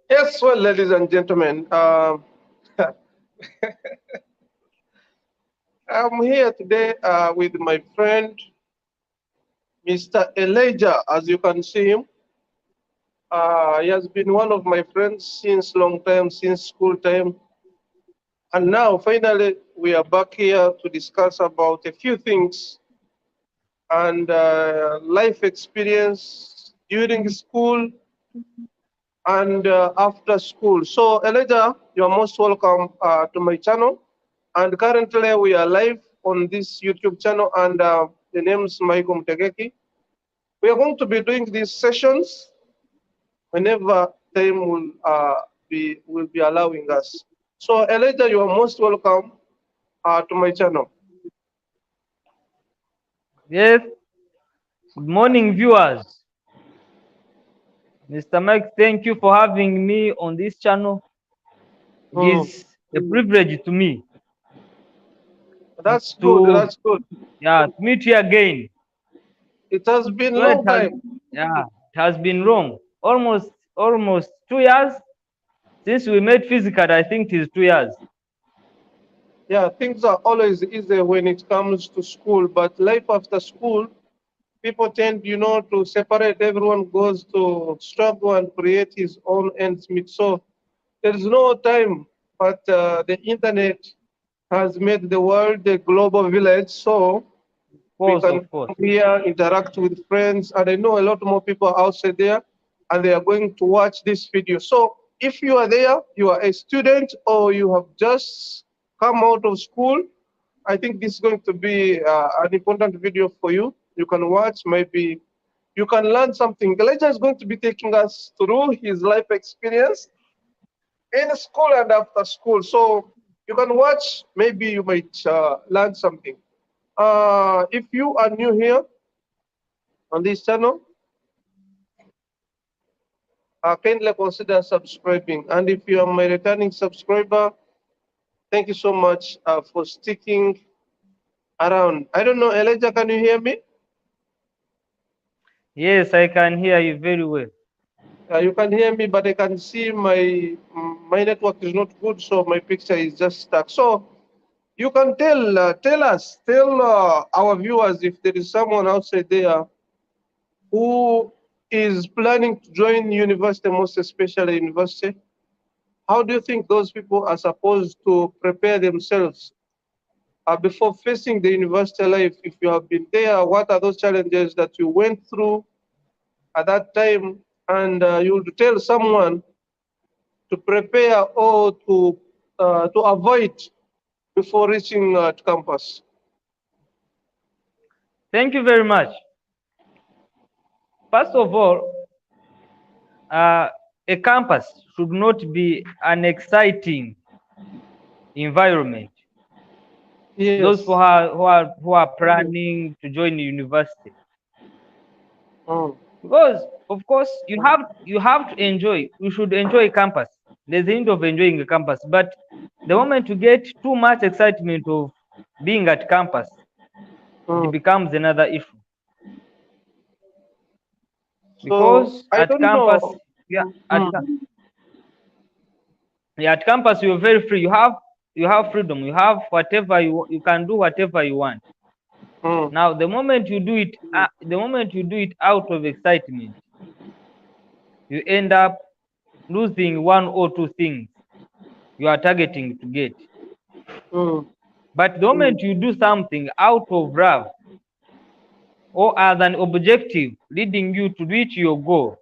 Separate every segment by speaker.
Speaker 1: Yes, well, ladies and gentlemen, I'm here today with my friend, Mr. Elijah. As you can see him, he has been one of my friends since long time, since school time. And now, finally, we are back here to discuss about a few things and life experience during school and after school. So, Elijah, you are most welcome to my channel. And currently, we are live on this YouTube channel, and the name is Michael Mtegeki. We are going to be doing these sessions whenever time will be allowing us. So, Elijah, you are most welcome to my channel.
Speaker 2: Yes, good morning, viewers. Mr. Mike, thank you for having me on this channel. It
Speaker 1: Hmm.
Speaker 2: is a privilege to me
Speaker 1: That's good.
Speaker 2: to
Speaker 1: That's good.
Speaker 2: meet you again.
Speaker 1: It has been
Speaker 2: So it
Speaker 1: long
Speaker 2: has
Speaker 1: time.
Speaker 2: it has been long, almost 2 years since we met physical. I think it is 2 years.
Speaker 1: Yeah, things are always easy when it comes to school, but life after school, people tend, to separate. Everyone goes to struggle and create his own ends meet. So there is no time, but the internet has made the world a global village. So we can
Speaker 2: Of course.
Speaker 1: come here, interact with friends, and I know a lot more people outside there, and they are going to watch this video. So if you are there, you are a student, or you have just come out of school, I think this is going to be an important video for you. You can watch, maybe you can learn something. Elijah is going to be taking us through his life experience in school and after school. So you can watch, maybe you might learn something. If you are new here on this channel, kindly consider subscribing. And if you are my returning subscriber, thank you so much for sticking around. I don't know, Elijah, can you hear me?
Speaker 2: Yes, I can hear you very well.
Speaker 1: You can hear me, but I can see my network is not good, so my picture is just stuck. So you can tell our viewers if there is someone outside there who is planning to join university, most especially university. How do you think those people are supposed to prepare themselves before facing the university life? If you have been there, what are those challenges that you went through at that time? And you would tell someone to prepare or to avoid before reaching to campus.
Speaker 2: Thank you very much. First of all, uh, a campus should not be an exciting environment. Those
Speaker 1: Yes.
Speaker 2: who are planning to join the university,
Speaker 1: Mm.
Speaker 2: because of course you have to enjoy. You should enjoy campus. There's the end of enjoying the campus, but the moment you get too much excitement of being at campus, it
Speaker 1: Mm.
Speaker 2: becomes another issue.
Speaker 1: So
Speaker 2: Because
Speaker 1: I
Speaker 2: at
Speaker 1: don't
Speaker 2: campus,
Speaker 1: know.
Speaker 2: yeah,
Speaker 1: Mm.
Speaker 2: at campus you're very free. You have freedom. You have whatever you can do whatever you want.
Speaker 1: Mm.
Speaker 2: Now, the moment you do it out of excitement, you end up losing one or two things you are targeting to get.
Speaker 1: Mm.
Speaker 2: But the moment you do something out of love or as an objective leading you to reach your goal,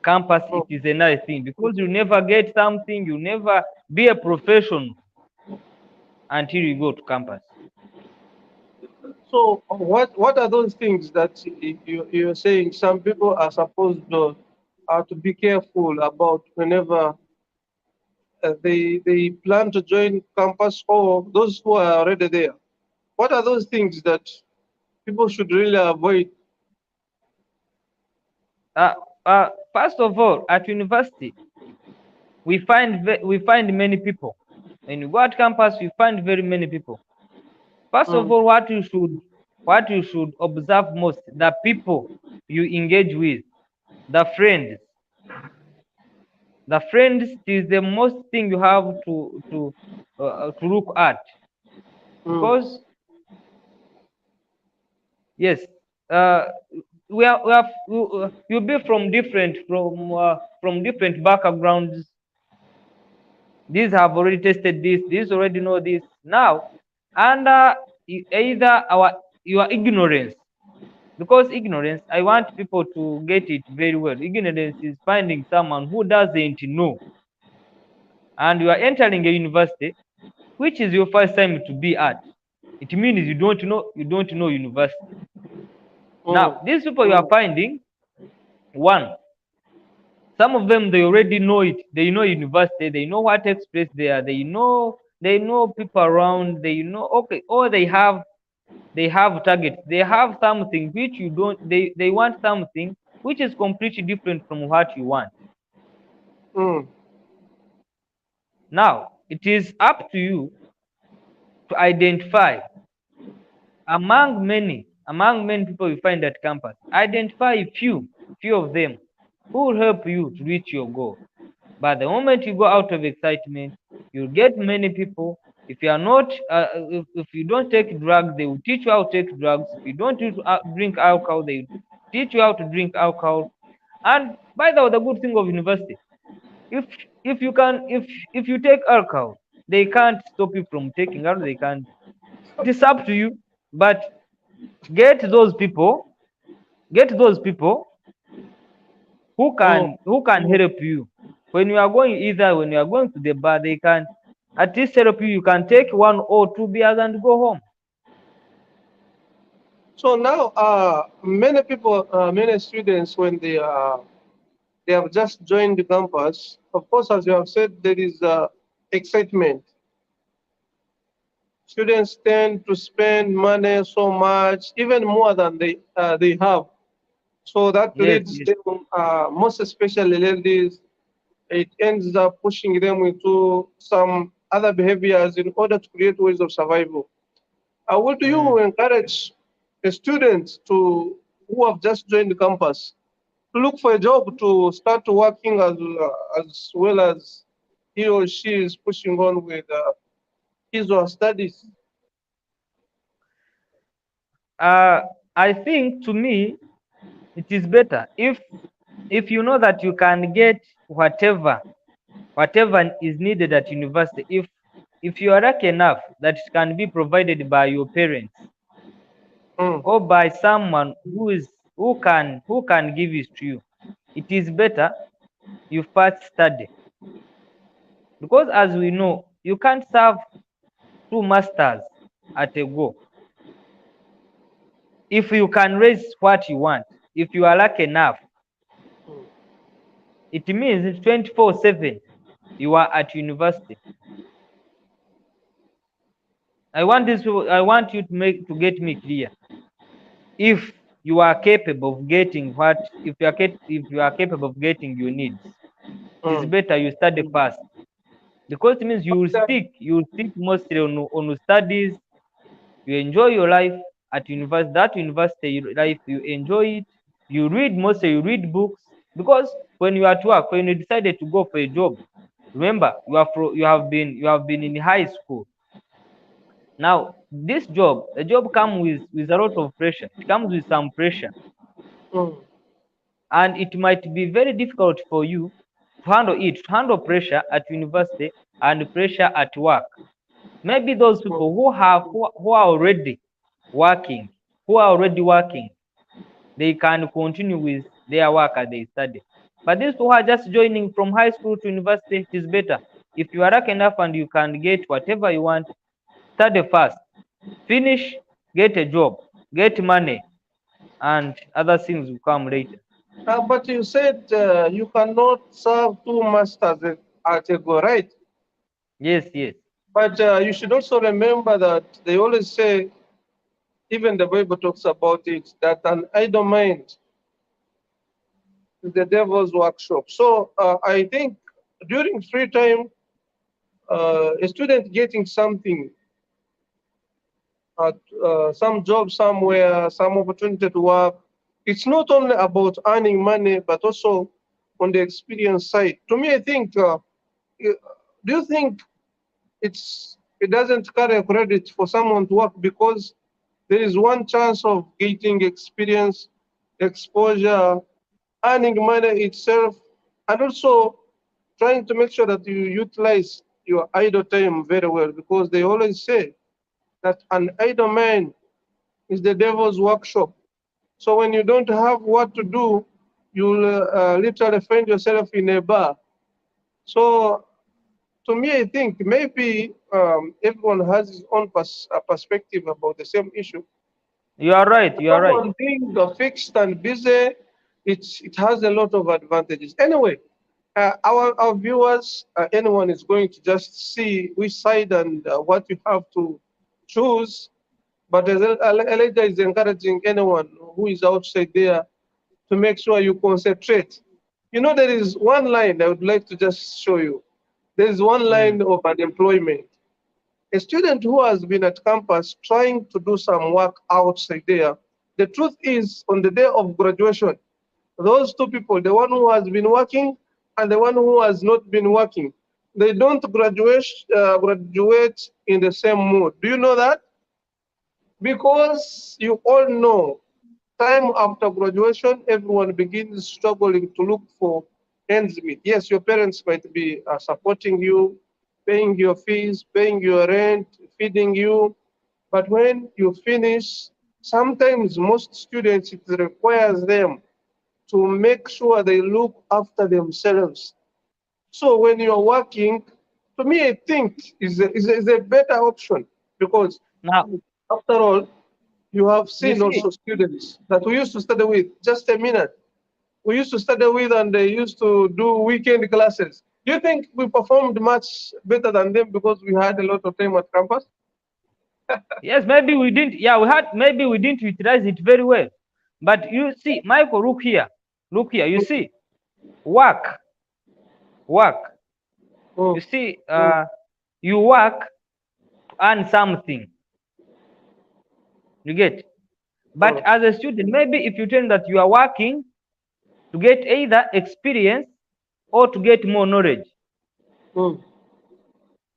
Speaker 2: campus, it
Speaker 1: Mm.
Speaker 2: is another thing, because you never get something, you never be a professional until you go to campus.
Speaker 1: So what are those things that you're saying some people are supposed to be careful about whenever they plan to join campus, or those who are already there? What are those things that people should really avoid?
Speaker 2: Uh, First of all, at university, we find many people. When you go at campus, you find very many people. First of
Speaker 1: Mm.
Speaker 2: all, what you should observe most, the people you engage with, the friends The friends is the most thing you have to look at,
Speaker 1: Mm.
Speaker 2: because yes, uh, you'll be from different backgrounds. These have already tested this. These already know this now, and either your ignorance, because ignorance, I want people to get it very well. Ignorance is finding someone who doesn't know, and you are entering a university, which is your first time to be at. It means you don't know university.
Speaker 1: Mm.
Speaker 2: Now, these people you are
Speaker 1: Mm.
Speaker 2: finding, one, some of them they already know it. They know university. They know what takes place there. They know people around. They know, okay, or they have targets. They have something which you don't. They want something which is completely different from what you want.
Speaker 1: Mm.
Speaker 2: Now, it is up to you to identify among many people you find at campus. Identify few of them who will help you to reach your goal. But the moment you go out of excitement, you'll get many people. If you are not, if you don't take drugs, they will teach you how to take drugs. If you don't drink alcohol, they will teach you how to drink alcohol. And by the way, the good thing of university, if if you take alcohol, they can't stop you from taking alcohol. They can't. It is up to you. But get those people, get those people
Speaker 1: Mm.
Speaker 2: who can help you when you are going, either when you are going to the bar, they can at least help you. You can take 1 or 2 beers and go home.
Speaker 1: So now, many people, many students, when they have just joined the campus, of course, as you have said, there is excitement. Students tend to spend money so much, even more than they have. So that
Speaker 2: Yes,
Speaker 1: leads
Speaker 2: yes.
Speaker 1: them, most especially ladies, it ends up pushing them into some other behaviors in order to create ways of survival. What do you
Speaker 2: Mm.
Speaker 1: encourage a student to who have just joined the campus to look for a job to start working as well as he or she is pushing on with his or her studies?
Speaker 2: uh I think, to me, it is better if you know that you can get whatever is needed at university. If you are lucky enough that it can be provided by your parents
Speaker 1: Mm,
Speaker 2: or by someone who can give it to you, it is better you first study, because as we know, you can't serve two masters at a go. If you can raise what you want, if you are lucky enough,
Speaker 1: mm.
Speaker 2: it means 24/7 you are at university. I want you to get me clear. If you are capable of getting if you are capable of getting your needs, it is
Speaker 1: Mm.
Speaker 2: better you study first, because it means
Speaker 1: But,
Speaker 2: you will stick mostly on studies. You enjoy your life at university. That university life, you enjoy it. You read mostly, you read books, because when you are at work, when you decided to go for a job, remember you have been in high school. Now this job, the job comes with a lot of pressure. It comes with some pressure,
Speaker 1: mm,
Speaker 2: and it might be very difficult for you to handle pressure at university and pressure at work. Maybe those
Speaker 1: mm.
Speaker 2: people who are already working, they can continue with their work as they study. But these who are just joining from high school to university, it is better. If you are lucky enough and you can get whatever you want, study first, finish, get a job, get money, and other things will come later.
Speaker 1: But you said you cannot serve two masters at a go, right?
Speaker 2: Yes, yes.
Speaker 1: But you should also remember that they always say, even the Bible talks about it, that an idle mind is the devil's workshop. So I think during free time, a student getting something, at some job somewhere, some opportunity to work, it's not only about earning money, but also on the experience side. To me, I think, do you think it doesn't carry a credit for someone to work because there is one chance of getting experience, exposure, earning money itself, and also trying to make sure that you utilize your idle time very well because they always say that an idle man is the devil's workshop. So when you don't have what to do, you'll literally find yourself in a bar. So to me, I think maybe everyone has his own perspective about the same issue.
Speaker 2: You are right. You are right.
Speaker 1: Someone being fixed and busy, it has a lot of advantages. Anyway, our viewers, anyone is going to just see which side and what you have to choose. But as Elijah is encouraging anyone who is outside there to make sure you concentrate. You know, there is one line I would like to just show you. There is one
Speaker 2: Mm.
Speaker 1: line of unemployment. A student who has been at campus trying to do some work outside there, the truth is, on the day of graduation, those two people, the one who has been working and the one who has not been working, they don't graduate in the same mood. Do you know that? Because you all know, time after graduation, everyone begins struggling to look for ends meet. Yes, your parents might be supporting you, paying your fees, paying your rent, feeding you. But when you finish, sometimes most students, it requires them to make sure they look after themselves. So when you're working, to me, I think is a better option because
Speaker 2: Now,
Speaker 1: after all, you have
Speaker 2: you
Speaker 1: seen
Speaker 2: see,
Speaker 1: also students that we used to study with. Just a minute. We used to study with and they used to do weekend classes. Do you think we performed much better than them because we had a lot of time at campus?
Speaker 2: yes, maybe we didn't. Yeah, we had. Maybe we didn't utilize it very well. But you see, Michael, look here. Look here. You see, work, work. You
Speaker 1: Mm,
Speaker 2: see, you work to earn something. You get. But
Speaker 1: mm,
Speaker 2: as a student, maybe if you tell that you are working to get either experience or to get more knowledge,
Speaker 1: mm,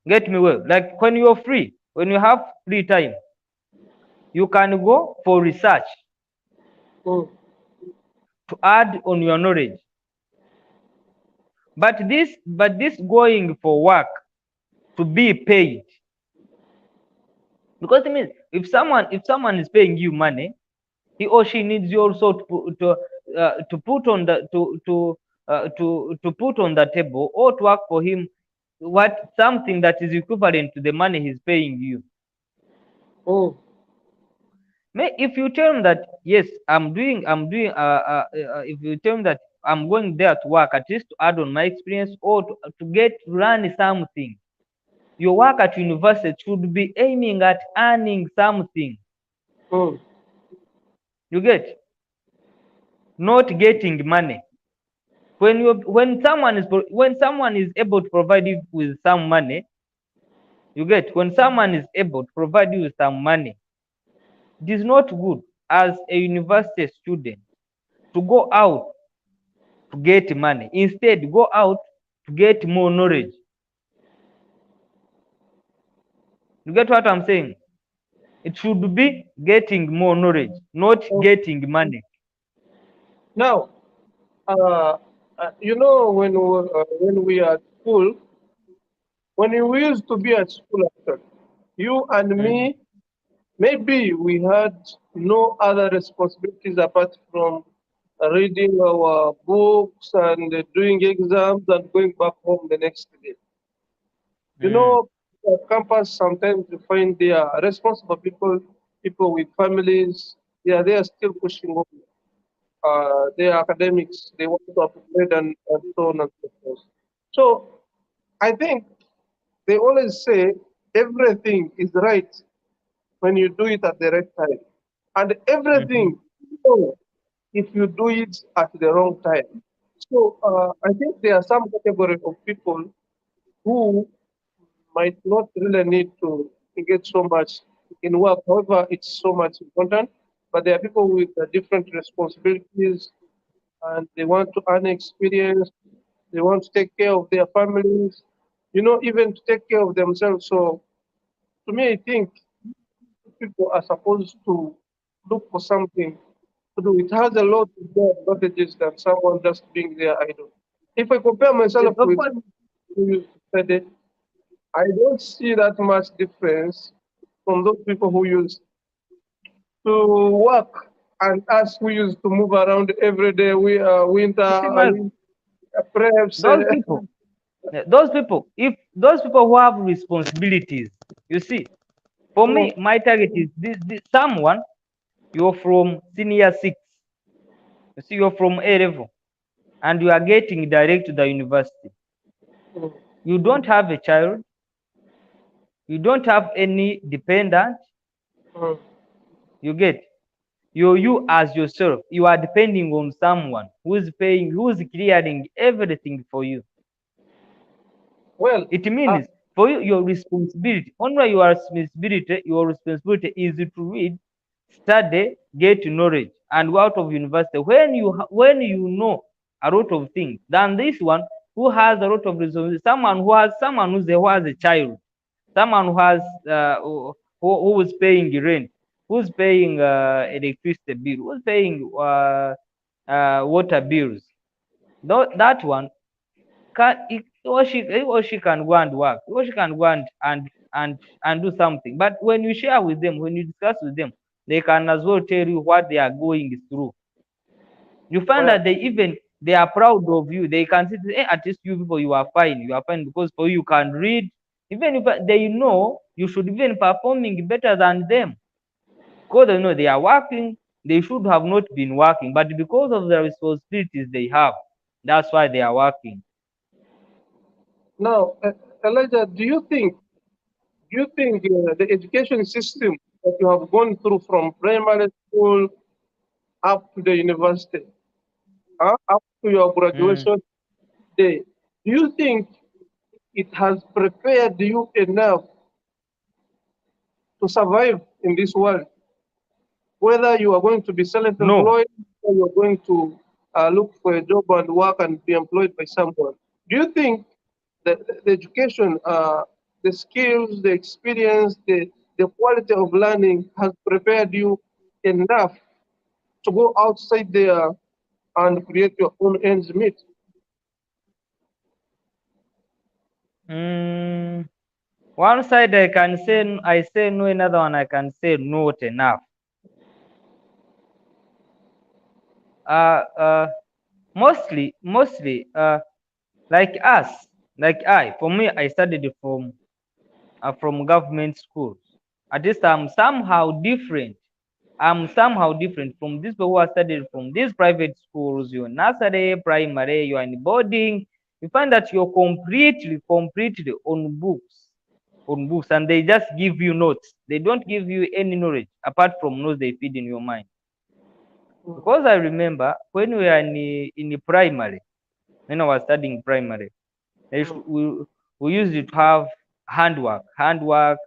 Speaker 2: get me well. Like when you're free, when you have free time, you can go for research
Speaker 1: mm,
Speaker 2: to add on your knowledge. But this going for work to be paid, because it means if someone is paying you money, he or she needs you also to put on the to put on the table or to work for him what something that is equivalent to the money he's paying you.
Speaker 1: mm,
Speaker 2: If you tell him that yes, if you tell him that I'm going there to work at least to add on my experience or to get to learn something, your work at university should be aiming at earning something.
Speaker 1: mm.
Speaker 2: You get, not getting money. When someone is able to provide you with some money, you get, when someone is able to provide you with some money, it is not good as a university student to go out to get money. Instead, go out to get more knowledge. You get what I'm saying? It should be getting more knowledge, not
Speaker 1: Mm.
Speaker 2: getting money.
Speaker 1: Now, uh, you know, when we are at school, when we used to be at school, actually, you and
Speaker 2: Mhm.
Speaker 1: me, maybe we had no other responsibilities apart from reading our books and doing exams and going back home the next day. You
Speaker 2: Mm.
Speaker 1: know, at campus sometimes you find they are responsible people, people with families. They are still pushing on their academics. They want to upgrade and so on and so forth. So I think they always say everything is right when you do it at the right time. And
Speaker 2: Mhm.
Speaker 1: everything wrong if you do it at the wrong time. So I think there are some category of people who might not really need to engage so much in work. However, it's so much important. But there are people with different responsibilities and they want to earn experience. They want to take care of their families, even to take care of themselves. So to me, I think people are supposed to look for something to do. It has a lot of more advantages than someone just being their idol. If I compare
Speaker 2: Yes,
Speaker 1: myself
Speaker 2: of
Speaker 1: with
Speaker 2: course.
Speaker 1: who used to study, I don't see that much difference from those people who used to work and us who used to move around every day. We
Speaker 2: You see,
Speaker 1: winter,
Speaker 2: Mark,
Speaker 1: preps.
Speaker 2: those people, if those people who have responsibilities, you see, for
Speaker 1: Mm,
Speaker 2: me, my target is this someone, you're from senior six, you see, you're from A level, and you are getting direct to the university.
Speaker 1: mm,
Speaker 2: You don't have a child, you don't have any dependent,
Speaker 1: mm.
Speaker 2: you get. You as yourself, you are depending on someone who is paying, who is clearing everything for you.
Speaker 1: Well,
Speaker 2: It means for you, your responsibility is to read, study, get knowledge, and go out of university. When you know a lot of things than this one who has a lot of responsibility, who has a child, someone who has who is paying rent, who's paying electricity bill, who's paying water bills. That one he or she can go and work, he or she can go and do something. But when you share with them, when you discuss with them, they can as well tell you what they are going through. You find
Speaker 1: well,
Speaker 2: that they are proud of you. They can say, hey, at least you people, you are fine, because for you can read. Even if they know you should even performing better than them, because they know they are working, they should have not been working, but because of the responsibilities they have, that's why they are working.
Speaker 1: now, Elijah, do you think the education system that you have gone through from primary school up to the university, up to your
Speaker 2: Mm.
Speaker 1: graduation day, do you think it has prepared you enough to survive in this world? Whether you are going to be
Speaker 2: No.
Speaker 1: self-employed or you're going to look for a job and work and be employed by someone, do you think the education, the skills, the experience, the quality of learning has prepared you enough to go outside there and create your own ends meet?
Speaker 2: Mm, one side I say no, another one I can say not enough. Uh, uh, mostly, like us, like for me, I studied from government schools. At least I'm somehow different from these people who are studied from these private schools. You're nursery, primary, you are in boarding. You find that you're completely on books, and they just give you notes. They don't give you any knowledge apart from notes they feed in your mind.
Speaker 1: Mm,
Speaker 2: Because I remember when we were in primary, when I was studying primary, they
Speaker 1: mm,
Speaker 2: should, we used to have handwork.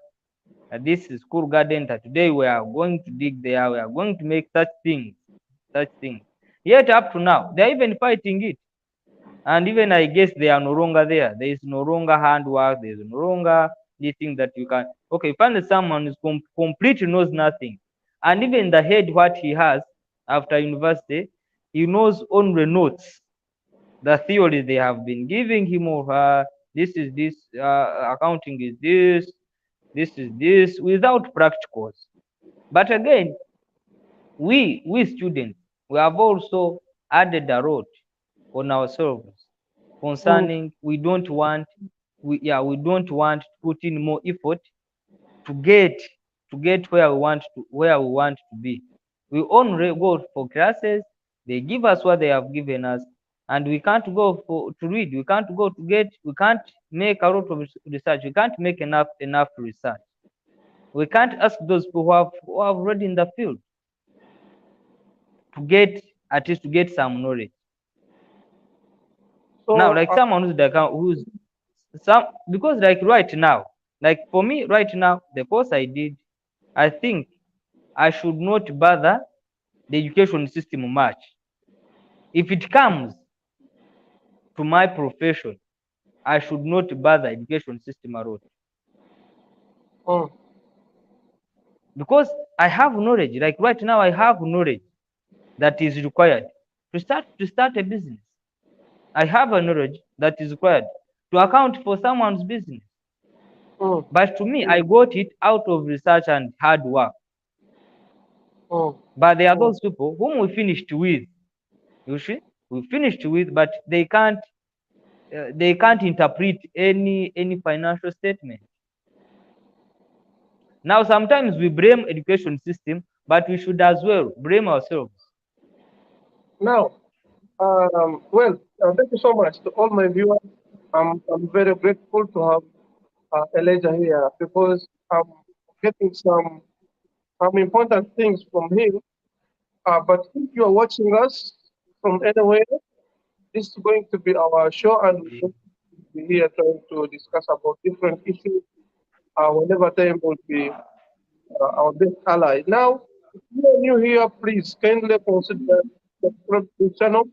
Speaker 2: This is school garden. That today we are going to dig there. We are going to make such things. Yet up to now, they are even fighting it. And even I guess they are no longer there. There is no longer handwork. There is no longer this thing that you can. Okay, find someone who's completely knows nothing, and even the head what he has after university, he knows only notes, the theory they have been giving him or her. This is this, accounting is this is this, without practicals. But again, we students, we have also added a lot on ourselves
Speaker 1: mm.
Speaker 2: concerning we don't want to put in more effort to get where we want to be. We only go for classes, they give us what they have given us, and we can't go to read, we can't go to get, we can't make a lot of research, we can't make enough research. We can't ask those people who have read in the field to get, at least to get some knowledge. Now,
Speaker 1: So,
Speaker 2: like someone who's some, because like right now, like for me right now, the course I did, I think I should not bother the education system much. If it comes to my profession, I should not bother education system at all.
Speaker 1: Mm.
Speaker 2: Because I have knowledge. Like right now, I have knowledge that is required to start a business. I have a knowledge that is required to account for someone's business.
Speaker 1: Mm.
Speaker 2: But to me, I got it out of research and hard work.
Speaker 1: Mm.
Speaker 2: But there are those people whom we finished with. You see, we finished with, but they can't interpret any financial statement. Now, sometimes we blame education system, but we should as well blame ourselves.
Speaker 1: Now, well, thank you so much to all my viewers. I'm very grateful to have Elijah here because I'm getting some important things from him. But if you are watching us from anywhere, this is going to be our show, and we're going to be here trying to discuss about different issues. Whenever time will be our best ally. Now, if you are new here, please kindly consider subscribe to the channel,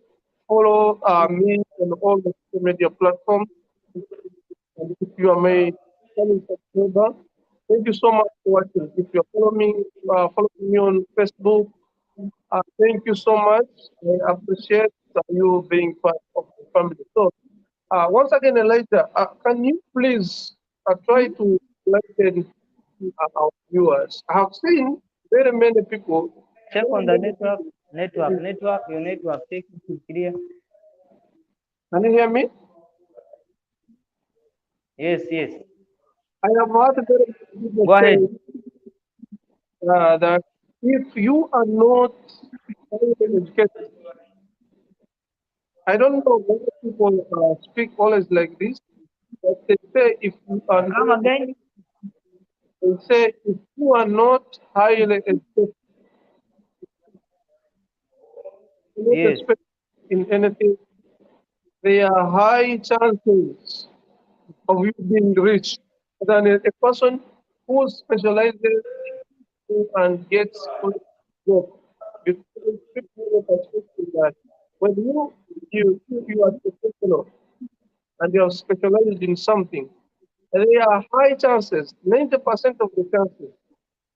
Speaker 1: follow me on all the social media platforms, and if you are my channel subscriber, thank you so much for watching. If you're following me on Facebook, thank you so much. I appreciate you being part of the family. So, once again, Elijah, can you please try to enlighten our viewers? I have seen very many people.
Speaker 2: Check on the network. Your network, check it is clear.
Speaker 1: Can you hear me?
Speaker 2: Yes, yes.
Speaker 1: I have heard very many people
Speaker 2: Go ahead.
Speaker 1: say that if you are not highly educated, I don't know why people speak always like this, but they say if you are
Speaker 2: Come
Speaker 1: not,
Speaker 2: again.
Speaker 1: they say if you are not highly educated, not
Speaker 2: Yes,
Speaker 1: expert in anything, there are high chances of you being rich than a person who specializes and gets good job. Because people have a perspective that when you are professional and you are specialized in something, there are high chances, 90% of the chances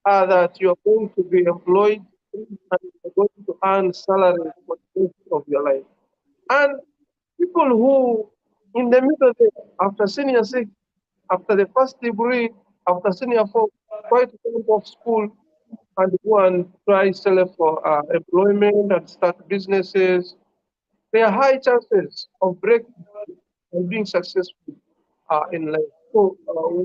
Speaker 1: are that you are going to be employed and you are going to earn salary for the rest of your life. And people who, in the middle there, after senior six, after the first degree, after senior four, try to come off school and go and try selling for employment and start businesses. There are high chances of breaking and being successful in life. So,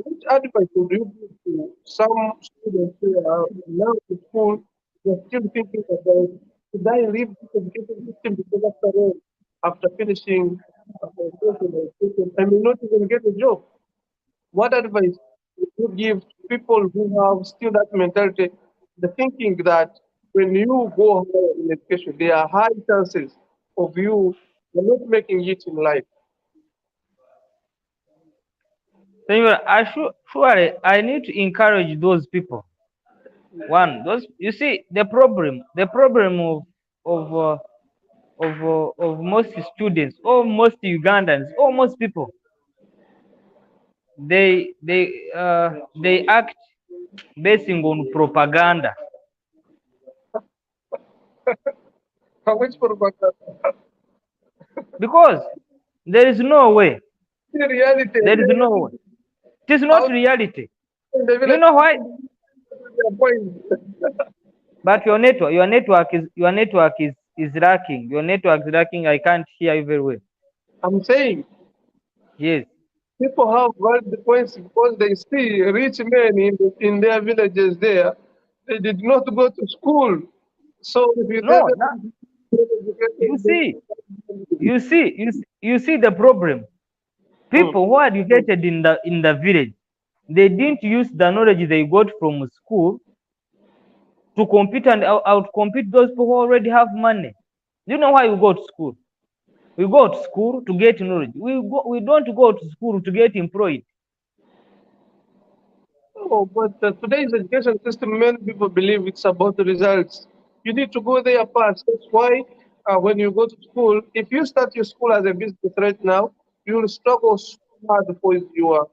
Speaker 1: which advice would you give to some students who are now in school, they're still thinking about should I leave this education system because after all, after finishing education, I may not even get a job. What advice would you give to people who have still that mentality, the thinking that when you go higher in education, there are high chances of you not making it in life?
Speaker 2: Senor, surely I need to encourage those people. One, those you see the problem of uh, of most students, or most Ugandans, or most people, they act basing on propaganda,
Speaker 1: Which propaganda?
Speaker 2: because there is no way.
Speaker 1: In reality,
Speaker 2: There is no way. It is not
Speaker 1: out
Speaker 2: reality.
Speaker 1: in the
Speaker 2: You
Speaker 1: village,
Speaker 2: know why?
Speaker 1: their point.
Speaker 2: But your network is lacking. Your network is lacking. I can't hear you very well.
Speaker 1: I'm saying
Speaker 2: Yes.
Speaker 1: people have valid points because they see rich men in their villages there. They did not go to school. So if you tell
Speaker 2: No.
Speaker 1: them
Speaker 2: You
Speaker 1: education,
Speaker 2: see, you see the problem.
Speaker 1: mm,
Speaker 2: People who are educated in the village, they didn't use the knowledge they got from school to compete and outcompete those people who already have money. Do you know why we go to school? We go to school to get knowledge. We don't go to school to get employed.
Speaker 1: oh, but today's education system, many people believe it's about the results. You need to go there first. That's why when you go to school, if you start your school as a business right now, you will struggle so hard for your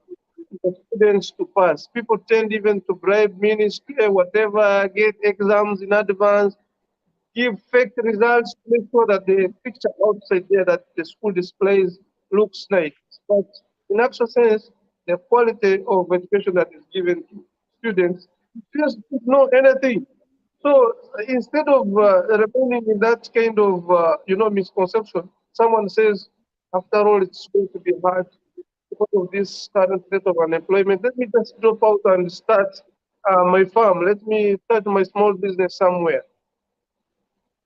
Speaker 1: students to pass. People tend even to bribe ministry, whatever, get exams in advance, give fake results to make sure that the picture outside there that the school displays looks nice. But in actual sense, the quality of education that is given to students just don't know anything. So instead of remaining in that kind of misconception, someone says, after all, it's going to be hard because of this current rate of unemployment. Let me just drop out and start my farm. Let me start my small business somewhere.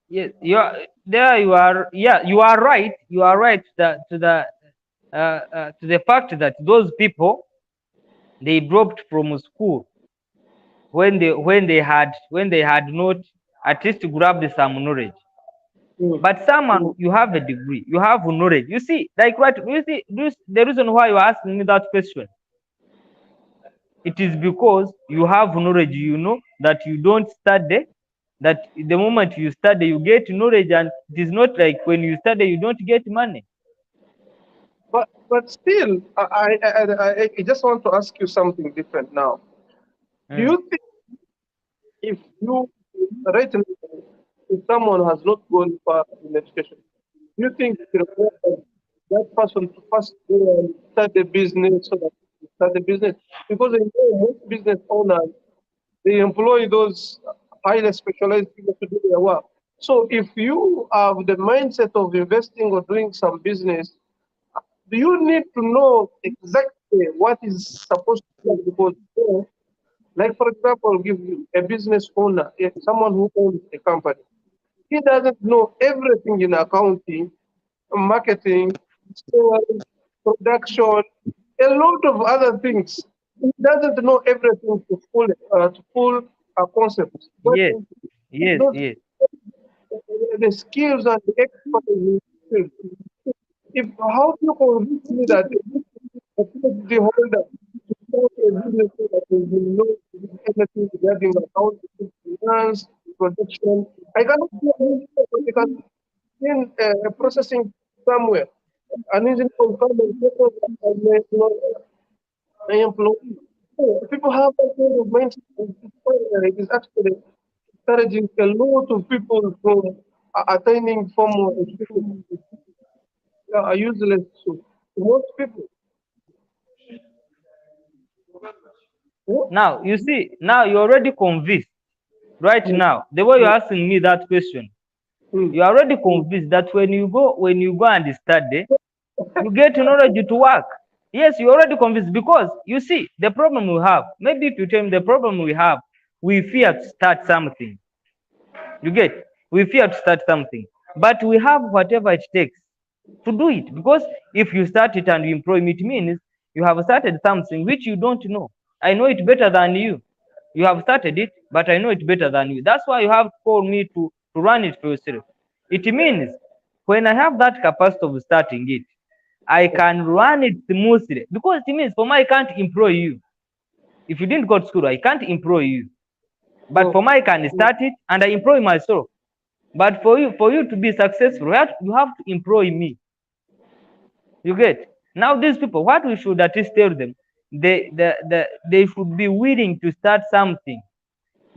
Speaker 2: Yes, you are there. You are, yeah, you are right. You are right to the fact that those people, they dropped from school when they had not at least grabbed some knowledge.
Speaker 1: Mm.
Speaker 2: But someone, you have a degree, you have knowledge. You see, like what you see, the reason why you're asking me that question, it is because you have knowledge. You know that you don't study. That the moment you study, you get knowledge, and it is not like when you study, you don't get money.
Speaker 1: But still, I just want to ask you something different now. Do
Speaker 2: Mm.
Speaker 1: you think if you right now, if someone has not gone far in education, do you think it requires that person to first go and start a business so that he start a business? Because I know most business owners they employ those highly specialized people to do their work. So if you have the mindset of investing or doing some business, do you need to know exactly what is supposed to be because like for example, I'll give you a business owner, someone who owns a company. He doesn't know everything in accounting, marketing, sales, production, a lot of other things. He doesn't know everything to full concepts. But
Speaker 2: Yes, yes,
Speaker 1: those
Speaker 2: yes,
Speaker 1: the skills and the expertise. If how do you convince me that a PhD holder is not a business that will know anything regarding accounting, finance, production? I cannot do anything because in processing somewhere. An engineer will come and take over as my employee. So people have that kind of mindset. And it is actually encouraging a lot of people from attaining formal education are useless to most people. Yeah?
Speaker 2: now you see, now you're already convinced. Right
Speaker 1: Mm,
Speaker 2: now, the way you're
Speaker 1: mm,
Speaker 2: asking me that question,
Speaker 1: mm.
Speaker 2: you're already convinced that when you go and study, you get knowledge to work. Yes, you're already convinced, because you see the problem we have. Maybe if you tell me the problem we have, we fear to start something. You get, we fear to start something, but we have whatever it takes to do it. Because if you start it and you employ me, it means you have started something which you don't know. I know it better than you. You have started it, but I know it better than you. That's why you have to call me to run it for yourself. It means when I have that capacity of starting it, I can run it smoothly, because it means for me, I can't employ you. If you didn't go to school, I can't employ you. But
Speaker 1: So,
Speaker 2: for me, I can
Speaker 1: mm,
Speaker 2: start it and I employ myself. But for you to be successful, you have to employ me. You get? Now these people, what we should at least tell them, they should be willing to start something.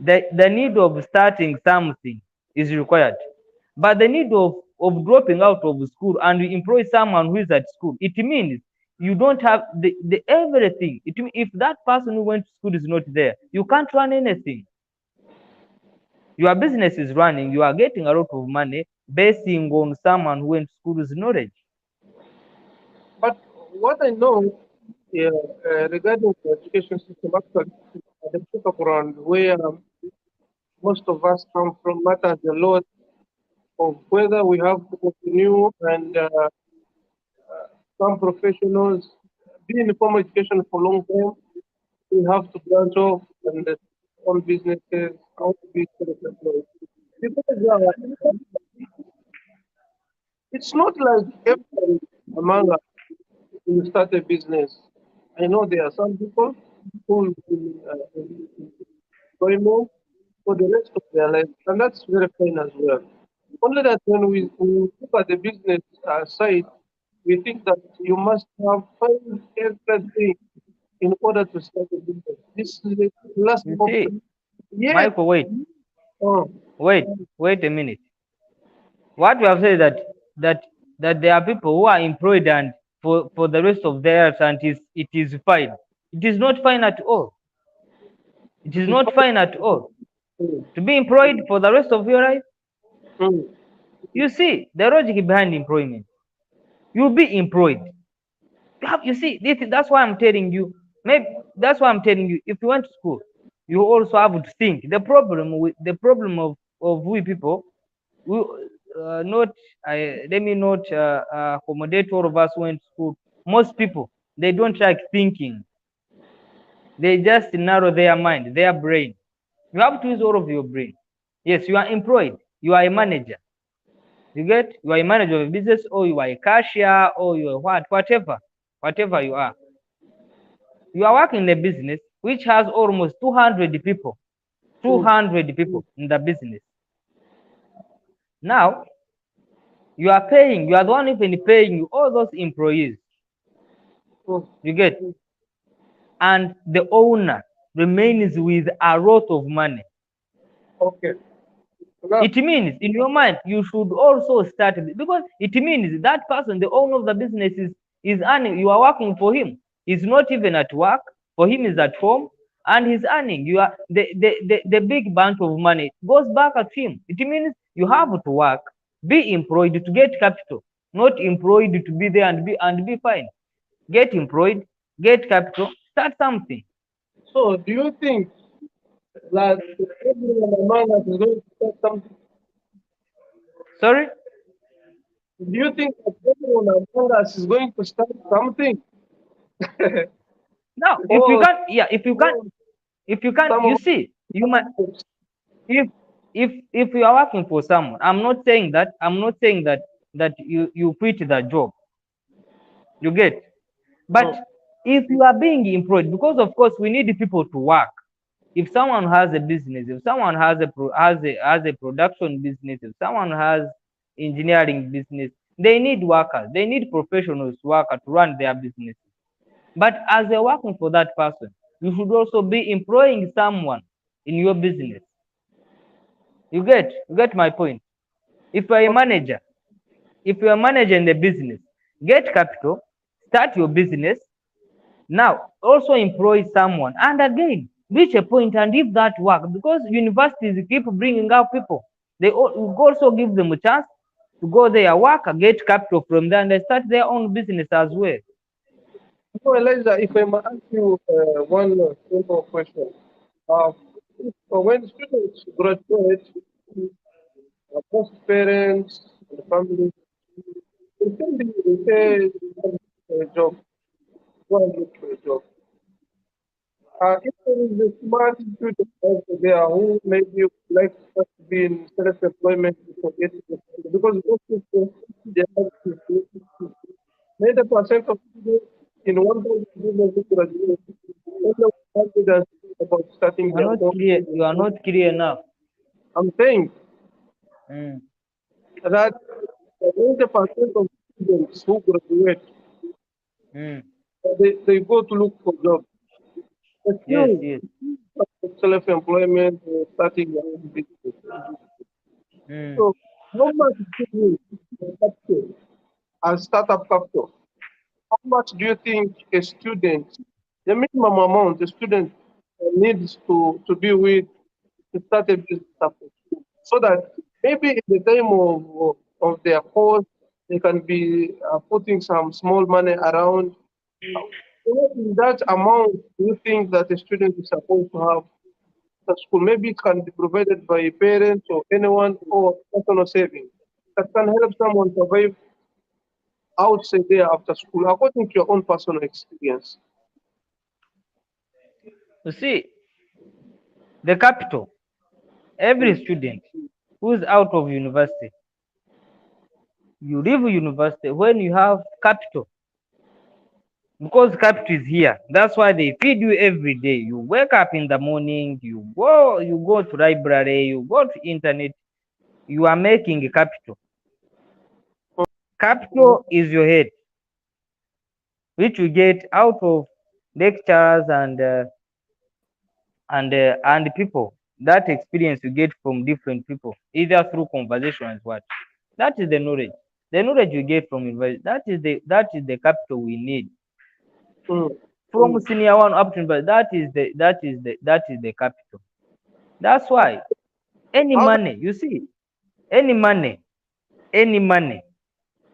Speaker 2: The need of starting something is required. But the need of dropping out of school and you employ someone who is at school, it means you don't have the everything. If that person who went to school is not there, you can't run anything. Your business is running, you are getting a lot of money basing on someone who went to school's knowledge.
Speaker 1: but what I know regarding the education system, actually, the background where most of us come from matters a lot of whether we have to continue and some professionals be in formal education for a long time. We have to branch off and own businesses, how to be self-employed. Because it's not like everybody among us will start a business. I know there are some people who will be employment for the rest of their life, and that's very fine as well. Only that when we look at the business side, we think that you must have find everything in order to start a business. This is the last
Speaker 2: You see,
Speaker 1: option. Yes.
Speaker 2: Michael, wait,
Speaker 1: Oh,
Speaker 2: wait, wait a minute. What we have said that that there are people who are employed and for the rest of their lives, and it is fine. It is not fine at all. It is
Speaker 1: it is
Speaker 2: not fine at all
Speaker 1: fine.
Speaker 2: to be employed for the rest of your life.
Speaker 1: Mm,
Speaker 2: You see the logic behind employment. You'll be employed. You see, that's why I'm telling you. Maybe that's why I'm telling you. If you went to school, you also have to think. The problem of we people, we not let me not accommodate all of us who went to school. Most people, they don't like thinking. They just narrow their mind, their brain. You have to use all of your brain. Yes, you are employed. You are a manager. You get? You are a manager of a business, or you are a cashier, or you are whatever you are. You are working in a business which has almost 200 people,
Speaker 1: mm,
Speaker 2: 200 people in the business. Now, you are paying, you are the one even paying all those employees.
Speaker 1: mm,
Speaker 2: You get? And the owner remains with a lot of money.
Speaker 1: okay. Now,
Speaker 2: It means in your mind you should also start, because it means that person, the owner of the business, is earning. You are working for him. He's not even at work. For him, is at home and he's earning. You are the big bunch of money goes back at him. It means you have to work, be employed to get capital, not employed to be there and be fine. Get employed, get capital, start something.
Speaker 1: so do you think that everyone among us is going to start something?
Speaker 2: Sorry.
Speaker 1: Do you think that everyone among us is going to start something?
Speaker 2: Now, if you
Speaker 1: Or
Speaker 2: can, yeah, if you can,
Speaker 1: some
Speaker 2: you
Speaker 1: of
Speaker 2: see, you might,
Speaker 1: us?
Speaker 2: if if you are working for someone, I'm not saying that you quit the job. You get? But
Speaker 1: Mm,
Speaker 2: if you are being employed, because of course we need people to work. If someone has a business, if someone has a production business, if someone has engineering business, they need workers, they need professionals workers to run their business. But as you're working for that person, you should also be employing someone in your business. You get my point. If you're a
Speaker 1: okay.
Speaker 2: manager, if you're a manager in the business, get capital, start your business. Now also employ someone, and again reach a point, and if that work, because universities keep bringing out people, they also give them a chance to go there, work, get capital from there, and they start their own business as well.
Speaker 1: So, Elijah, if I may ask you one simple question. Uh, when students graduate, most parents and families, they say, "Go and look for a job, go and look for a job." If there is a smart student out there who maybe would like to be in self-employment for 80%, because most people, they have to 90% of students in 1,000 students who graduate, only 100 are about starting
Speaker 2: You are
Speaker 1: their
Speaker 2: not
Speaker 1: own
Speaker 2: clear.
Speaker 1: business.
Speaker 2: You are not clear enough.
Speaker 1: I'm saying
Speaker 2: Mm,
Speaker 1: that 90% of students who graduate,
Speaker 2: mm.
Speaker 1: they go to look for jobs. But
Speaker 2: Yes,
Speaker 1: still,
Speaker 2: yes.
Speaker 1: self-employment, starting your own business.
Speaker 2: Mm.
Speaker 1: So, how much do you need capital as startup capital? How much do you think a student, the minimum amount a student needs to be with to start a business after school? So that maybe in the time of their course, they can be putting some small money around. What is that amount do you think that a student is supposed to have at school? Maybe it can be provided by parents or anyone or personal savings that can help someone survive outside there after school, according to your own personal experience.
Speaker 2: You see, the capital, every
Speaker 1: Mm.
Speaker 2: student who's out of university, you leave university when you have capital, because capital is here. That's why they feed you every day. You wake up in the morning, you go to library, you go to internet, you are making a capital. Capital is your head, which you get out of lecturers and people. That experience you get from different people, either through conversations. What? That is the knowledge. The knowledge you get from university. That is the capital we need
Speaker 1: mm,
Speaker 2: from senior one up to university. That is the capital. That's why any
Speaker 1: how
Speaker 2: money you see, any money, any money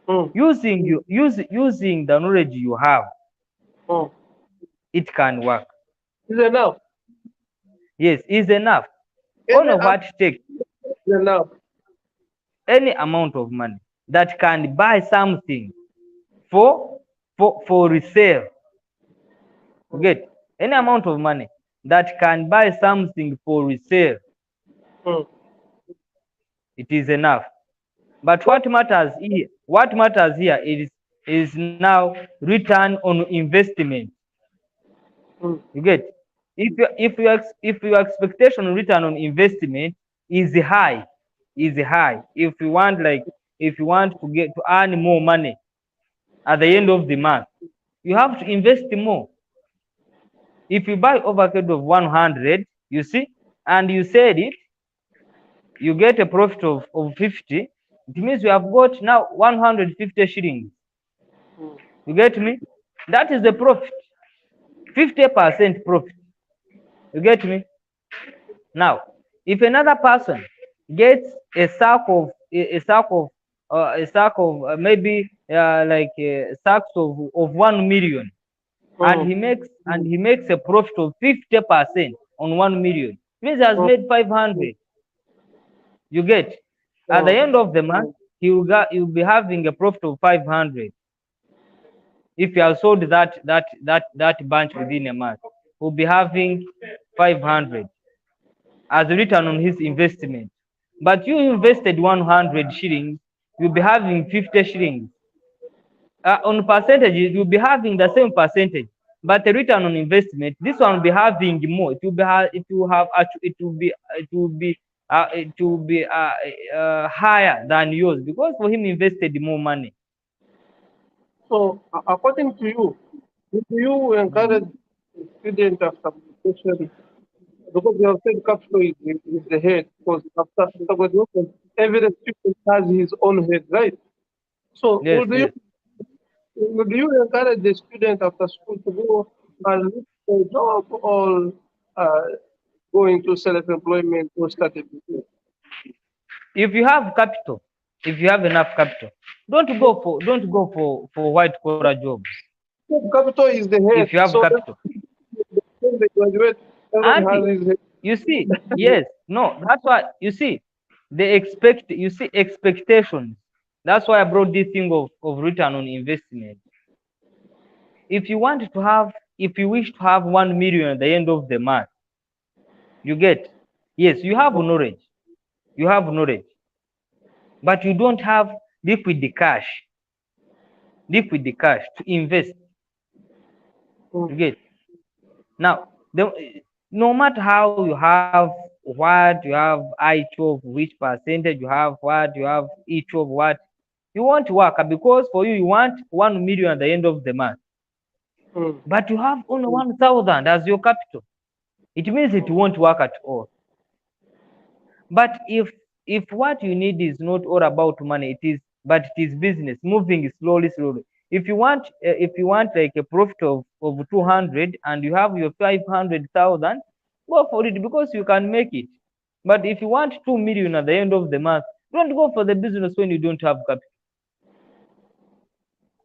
Speaker 1: mm,
Speaker 2: using the knowledge you have,
Speaker 1: mm,
Speaker 2: it can work.
Speaker 1: is enough.
Speaker 2: Yes, is enough.
Speaker 1: Any
Speaker 2: Only
Speaker 1: amount
Speaker 2: what take
Speaker 1: is enough.
Speaker 2: any amount of money that can buy something for for resale. You
Speaker 1: Mm,
Speaker 2: get any amount of money that can buy something for resale,
Speaker 1: mm.
Speaker 2: it is enough. But
Speaker 1: What?
Speaker 2: what matters here is now return on investment.
Speaker 1: Mm,
Speaker 2: You get if your expectation return on investment is high. If you want to earn more money at the end of the month, you have to invest more. If you buy avocado of 100, you see, and you said it, you get a profit of 50. It means you have got now 150 shillings.
Speaker 1: mm.
Speaker 2: You get me? That is the profit, 50% profit. You get me? Now, if another person gets a sack of maybe like sacks of 1 million, and
Speaker 1: Mm,
Speaker 2: he makes a profit of 50% on 1 million, means he has
Speaker 1: mm,
Speaker 2: made 500. You get? At the
Speaker 1: mm.
Speaker 2: end of the month, he'll be having a profit of 500. If he has sold that bunch within a month, he'll be having 500 as a return on his investment. But you invested 100 shillings, you'll be having 50 shillings. On percentages, you'll be having the same percentage, but the return on investment, this one will be having more. It will be higher than yours, because for him invested more money.
Speaker 1: So, according to you, do you encourage student after graduation? Because you have said capital is the head, because after graduation, every student has his own head, right? So,
Speaker 2: Yes, yes.
Speaker 1: would you encourage the student after school to go and look for a job or uh, go into self-employment or start a business?
Speaker 2: If you have capital, if you have enough capital, don't go for white collar jobs.
Speaker 1: Capital is the
Speaker 2: If
Speaker 1: head,
Speaker 2: you have
Speaker 1: so
Speaker 2: capital,
Speaker 1: when they graduate, everybody
Speaker 2: and
Speaker 1: has his head.
Speaker 2: you see, yes, no, that's why you see, expectations. That's why I brought this thing of return on investment. If you want to have, if you wish to have 1 million at the end of the month, you get, yes, you have knowledge, but you don't have liquid cash, to invest.
Speaker 1: Mm.
Speaker 2: You get. Now, no matter how you have what you have, each of which percentage you have, what you have, each of what you want to work, because for you want 1 million at the end of the month,
Speaker 1: Mm.
Speaker 2: but you have only 1,000 as your capital. It means it won't work at all. But if what you need is not all about money, it is business moving slowly, slowly. If you want like a profit of 200, and you have your 500,000, go for it, because you can make it. But if you want 2 million at the end of the month, don't go for the business when you don't have capital.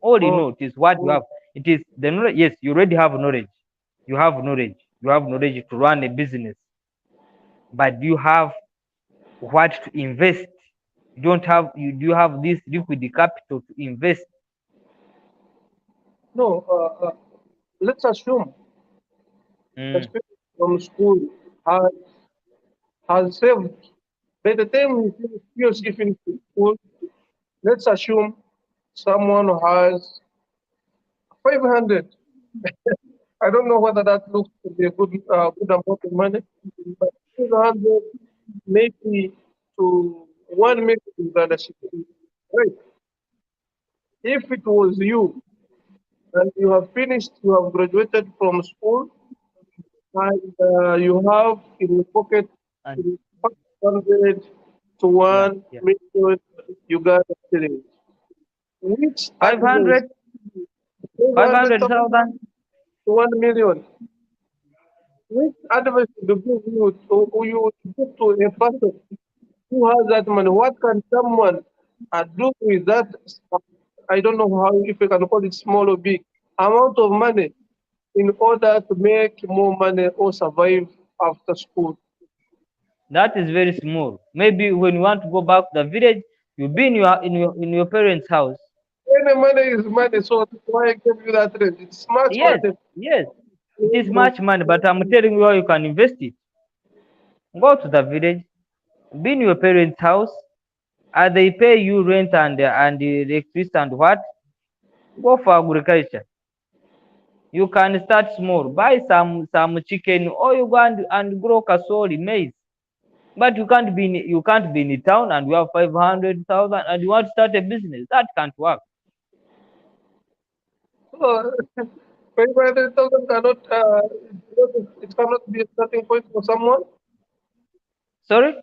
Speaker 2: All you
Speaker 1: Oh,
Speaker 2: know, it is what you have. It is the knowledge. Yes, you already have knowledge. You have knowledge to run a business, but do you have what to invest? You don't have you do you have this liquid capital to invest?
Speaker 1: no, let's assume a
Speaker 2: Mm.
Speaker 1: student from school has, has saved. By the time he finishes school, let's assume someone has 500. I don't know whether that looks to be a good amount of money, but 500 maybe to 1 million Uganda shillings. Right. If it was you and you have finished, you have graduated from school, and you have in your pocket
Speaker 2: And
Speaker 1: 500 to
Speaker 2: yeah,
Speaker 1: 1
Speaker 2: yeah.
Speaker 1: million Uganda shillings. Which advice,
Speaker 2: 500,
Speaker 1: 500,000
Speaker 2: 500,000.
Speaker 1: to 1 million, which advice would you give you to, you would give to a person who has that money? What can someone do with that? I don't know how, if you can call it small or big amount of money in order to make more money or survive after school.
Speaker 2: That is very small. Maybe when you want to go back to the village, you be in your parents' house.
Speaker 1: Any money is money, so that's why I gave you that range. It's much
Speaker 2: Yes,
Speaker 1: money.
Speaker 2: yes. It is much money, but I'm telling you how you can invest it. Go to the village, be in your parents' house, and they pay you rent and the electricity and what? Go for agriculture. You can start small, buy some chicken, or you go and grow kasoli, maize. But you can't be in town and you have 500,000 and you want to start a business. That can't work.
Speaker 1: So 500,000 cannot, it cannot be a starting point for someone.
Speaker 2: Sorry?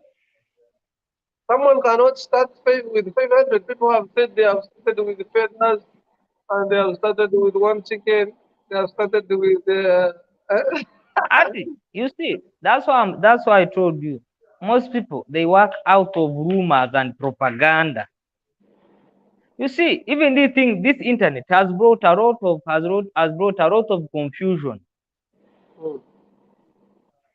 Speaker 1: Someone cannot start with 500. People have said they have started with feathers and they have started with one chicken. They have started with.
Speaker 2: You see, that's why I told you. Most people they work out of rumors and propaganda. You see, even this internet has brought a lot of confusion.
Speaker 1: Mm,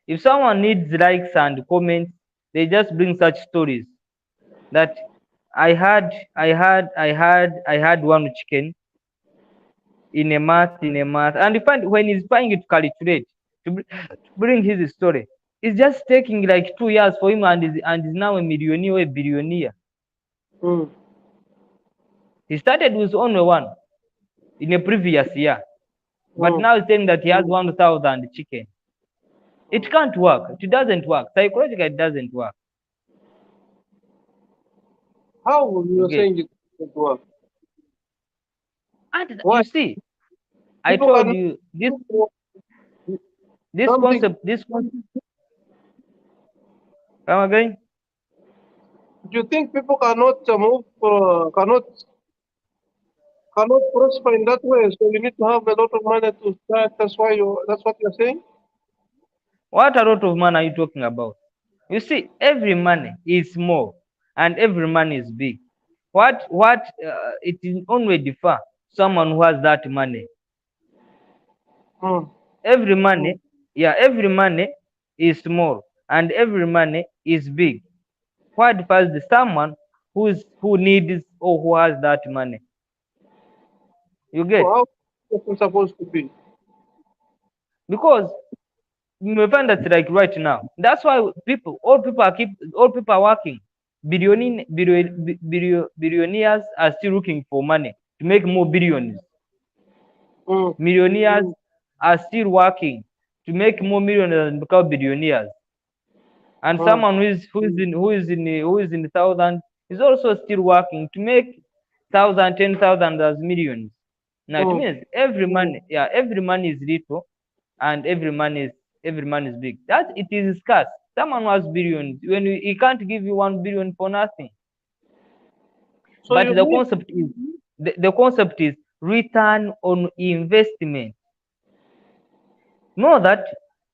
Speaker 2: If someone needs likes and comments, they just bring such stories that I had one chicken in a month, and you find when he's trying to calculate to bring his story, it's just taking like 2 years for him, and is now a millionaire or a billionaire.
Speaker 1: mm,
Speaker 2: He started with only one in a previous year, but
Speaker 1: mm,
Speaker 2: now he's saying that he has 1,000 chicken. It
Speaker 1: mm.
Speaker 2: can't work. It doesn't work. Psychologically, it doesn't work.
Speaker 1: How will you
Speaker 2: Okay.
Speaker 1: saying it doesn't work?
Speaker 2: And
Speaker 1: Why?
Speaker 2: you see, I
Speaker 1: People
Speaker 2: told
Speaker 1: cannot
Speaker 2: you this
Speaker 1: do
Speaker 2: this
Speaker 1: something.
Speaker 2: concept. This concept. Come again.
Speaker 1: Do you think people cannot move, cannot prosper in that way? So you need to have a lot of money to start. That's why you. That's what you're saying.
Speaker 2: What a lot of money are you talking about? You see, every money is small and every money is big. It is only differ someone who has that money.
Speaker 1: Mm.
Speaker 2: Every money, yeah, every money is small and every money is big. What differs the someone who needs or who has that money? You
Speaker 1: So
Speaker 2: get?
Speaker 1: how is it supposed to be?
Speaker 2: Because you may find that like right now. That's why all people are working. Billionaires are still looking for money to make more billions.
Speaker 1: Mm.
Speaker 2: Millionaires are still working to make more millions and become billionaires. And
Speaker 1: Mm.
Speaker 2: someone who is in the thousand is also still working to make thousand, 10,000 as millions. Now it
Speaker 1: Mm.
Speaker 2: means every money is little and every money is big. That it is scarce. Someone who has billions, when he can't give you 1 billion for nothing.
Speaker 1: So
Speaker 2: But
Speaker 1: you
Speaker 2: the
Speaker 1: mean
Speaker 2: concept is the concept is return on investment. Know that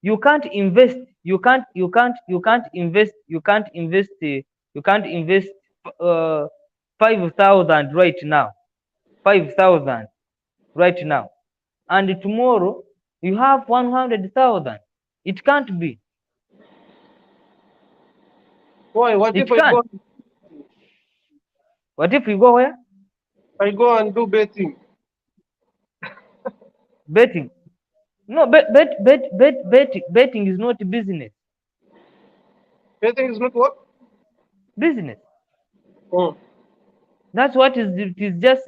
Speaker 2: you can't invest, you can't invest uh, 5,000 right now, 5,000 right now, and tomorrow you have 100,000. It can't be.
Speaker 1: why? What if
Speaker 2: It can't. What if you go where?
Speaker 1: I go and do betting?
Speaker 2: Betting. No, betting is not business.
Speaker 1: Betting is not what?
Speaker 2: Business.
Speaker 1: Mm.
Speaker 2: That's what it is just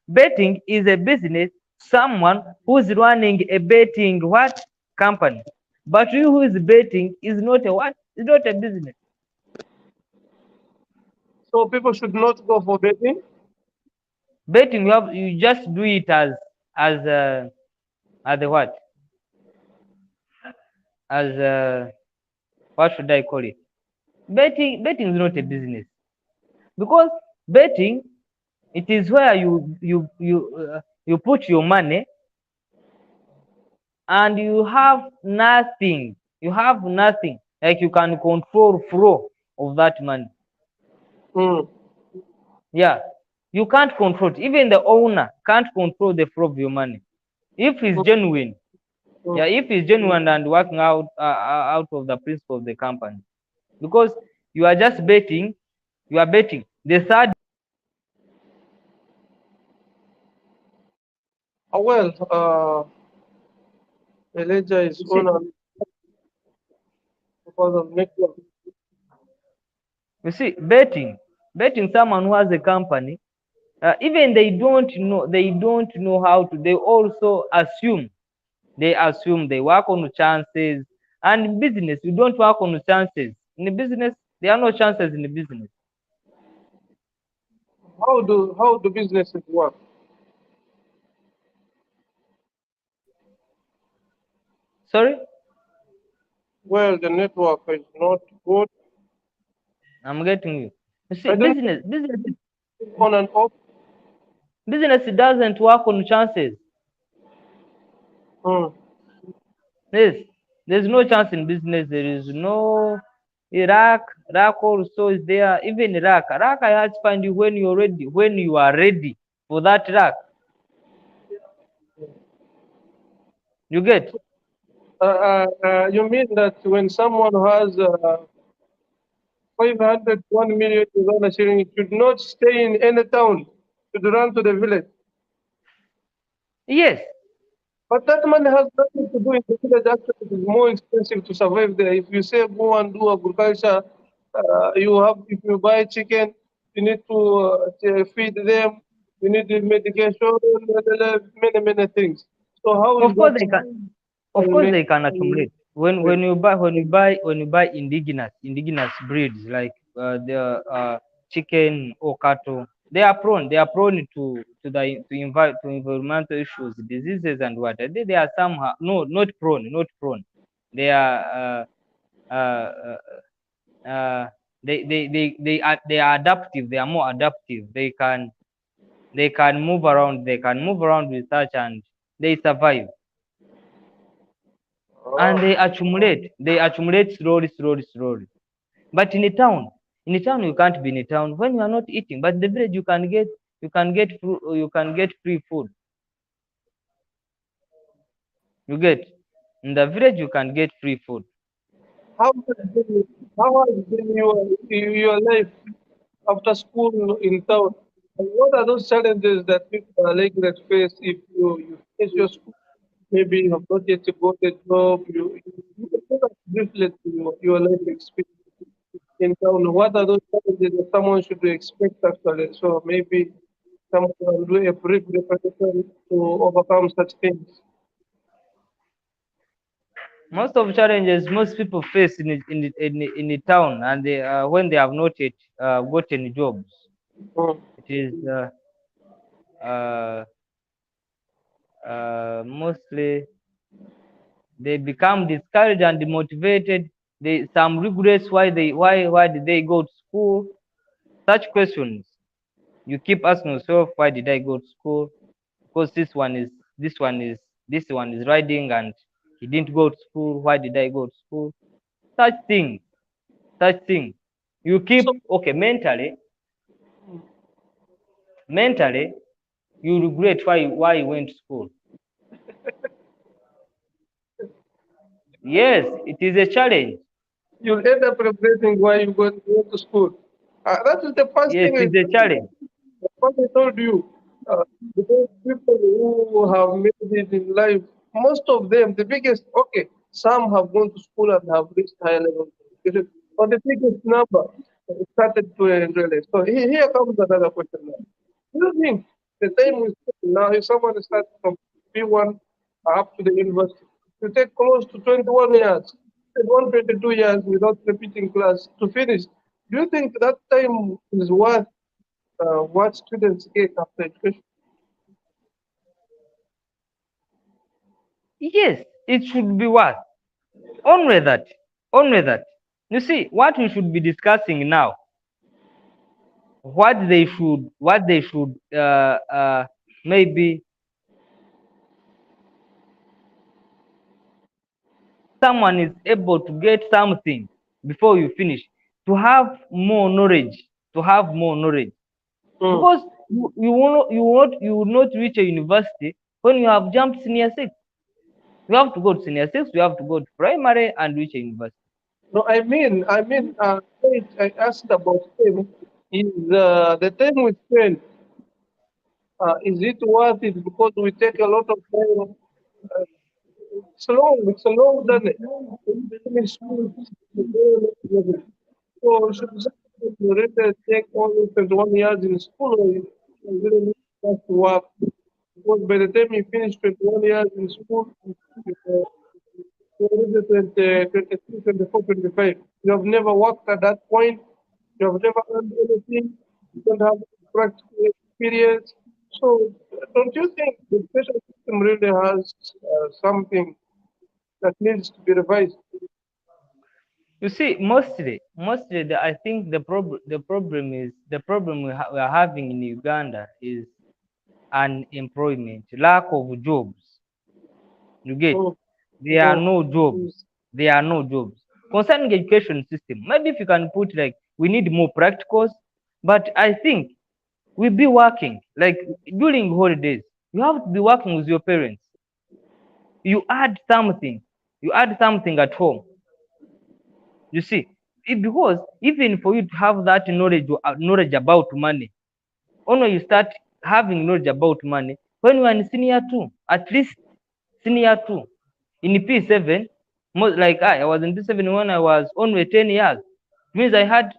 Speaker 2: betting is a business, someone who's running a betting what company. But you who is betting is not a what? It's not a business.
Speaker 1: So people should not go for betting.
Speaker 2: Betting, you just do it as as the what? As what should I call it? Betting is not a business, because betting, it is where you put your money and you have nothing. You have nothing. Like you can control flow of that money.
Speaker 1: Mm.
Speaker 2: Yeah, you can't control it. Even the owner can't control the flow of your money. If it's
Speaker 1: Mm.
Speaker 2: genuine,
Speaker 1: Mm.
Speaker 2: yeah, if it's genuine and working out of the principle of the company, because you are just betting, you are betting. The third,
Speaker 1: Well, Elijah is
Speaker 2: you see,
Speaker 1: on a because of network.
Speaker 2: betting someone who has a company, even they don't know how to. They also assume. They assume they work on chances. And in business, you don't work on chances. In the business, there are no chances in the business.
Speaker 1: How do businesses work?
Speaker 2: Sorry,
Speaker 1: Well, the network is not good.
Speaker 2: I'm getting you. You see,
Speaker 1: I don't know on and off.
Speaker 2: business doesn't work on chances.
Speaker 1: Mm.
Speaker 2: Yes, there's no chance in business. There is no Iraq. Iraq also is there. Even Iraq. Iraq, I had to find you when you're ready. When you are ready for that Iraq, you get.
Speaker 1: You mean that when someone has 500, 1 million Uganda shilling, it should not stay in any town, should run to the village.
Speaker 2: Yes,
Speaker 1: But that money has nothing to do in the village. Actually, it is more expensive to survive there. If you say go and do agriculture, if you buy chicken, you need to feed them, you need the medication, many things. So how is
Speaker 2: of course
Speaker 1: that
Speaker 2: they can. Of
Speaker 1: can
Speaker 2: course
Speaker 1: make
Speaker 2: they can accumulate. When you buy indigenous breeds like the chicken or cattle, they are prone to environmental issues, diseases and what. They are somehow no not prone. They are uh, uh, uh, they are adaptive. They are more adaptive. They can move around. They can move around with such, and they survive. And
Speaker 1: oh,
Speaker 2: they accumulate slowly. But in a town you can't be in a town when you are not eating. But in the village you can get free food. You get. In the village you can get free food.
Speaker 1: how has been your life after school in town? And what are those challenges that people are likely to face if you finish your school? Maybe you have not yet got a job. You can tell us briefly to your life experience in town. What are those challenges that someone should expect actually? So maybe someone will do a brief preparation to overcome such things.
Speaker 2: Most of challenges most people face in the town, and when they have not yet gotten jobs,
Speaker 1: Mm.
Speaker 2: it is uh, mostly they become discouraged and demotivated. Some regrets why did they go to school. Such questions you keep asking yourself: why did I go to school? Because this one is riding and he didn't go to school. Why did I go to school? Such thing, such thing. You
Speaker 1: So
Speaker 2: keep okay mentally. You regret why you went to school. Yes, it is a challenge.
Speaker 1: you'll end up regretting why you go to school. That is the first
Speaker 2: Yes,
Speaker 1: thing.
Speaker 2: it's a challenge.
Speaker 1: What I told you, because people who have made it in life, most of them, the biggest, okay, some have gone to school and have reached higher level of education, but the biggest number started to realize. So here comes another question now. Do you think the time we spend now, if someone starts from P1 up to the university, to take close to 21 years, 122 years without repeating class to finish, Do you think that time is worth what students get after education?
Speaker 2: Yes, it should be worth. Only that. Only that. You see, what we should be discussing now, what they should maybe someone is able to get something before you finish, to have more knowledge, to have more knowledge.
Speaker 1: Mm.
Speaker 2: Because you will not reach a university when you have jumped senior six. You have to go to senior six, you have to go to primary and reach a university.
Speaker 1: No, wait, I asked about time. Is the time we spend, is it worth it? Because we take a lot of time. Uh, it's a long journey. Finish school, so should you rather take only 21 years in school or you really need to work? Because by the time you finish 21 years in school, uh, you're already 20, 23, 24, 25. You have never worked at that point. You have never earned anything. You don't have practical experience. So, don't you think the education system really has something that needs to be revised?
Speaker 2: You see, mostly I think the problem we are having in Uganda is unemployment, lack of jobs. You get?
Speaker 1: Mm,
Speaker 2: There are
Speaker 1: mm,
Speaker 2: no jobs. There are no jobs. Concerning education system, maybe if you can put like we need more practicals, but I think we be working like during holidays. You have to be working with your parents. You add something. You add something at home. You see, because even for you to have that knowledge about money, only you start having knowledge about money when you are in senior two, at least senior two. In P7, like I was in P7 when I was only 10 years. It means I had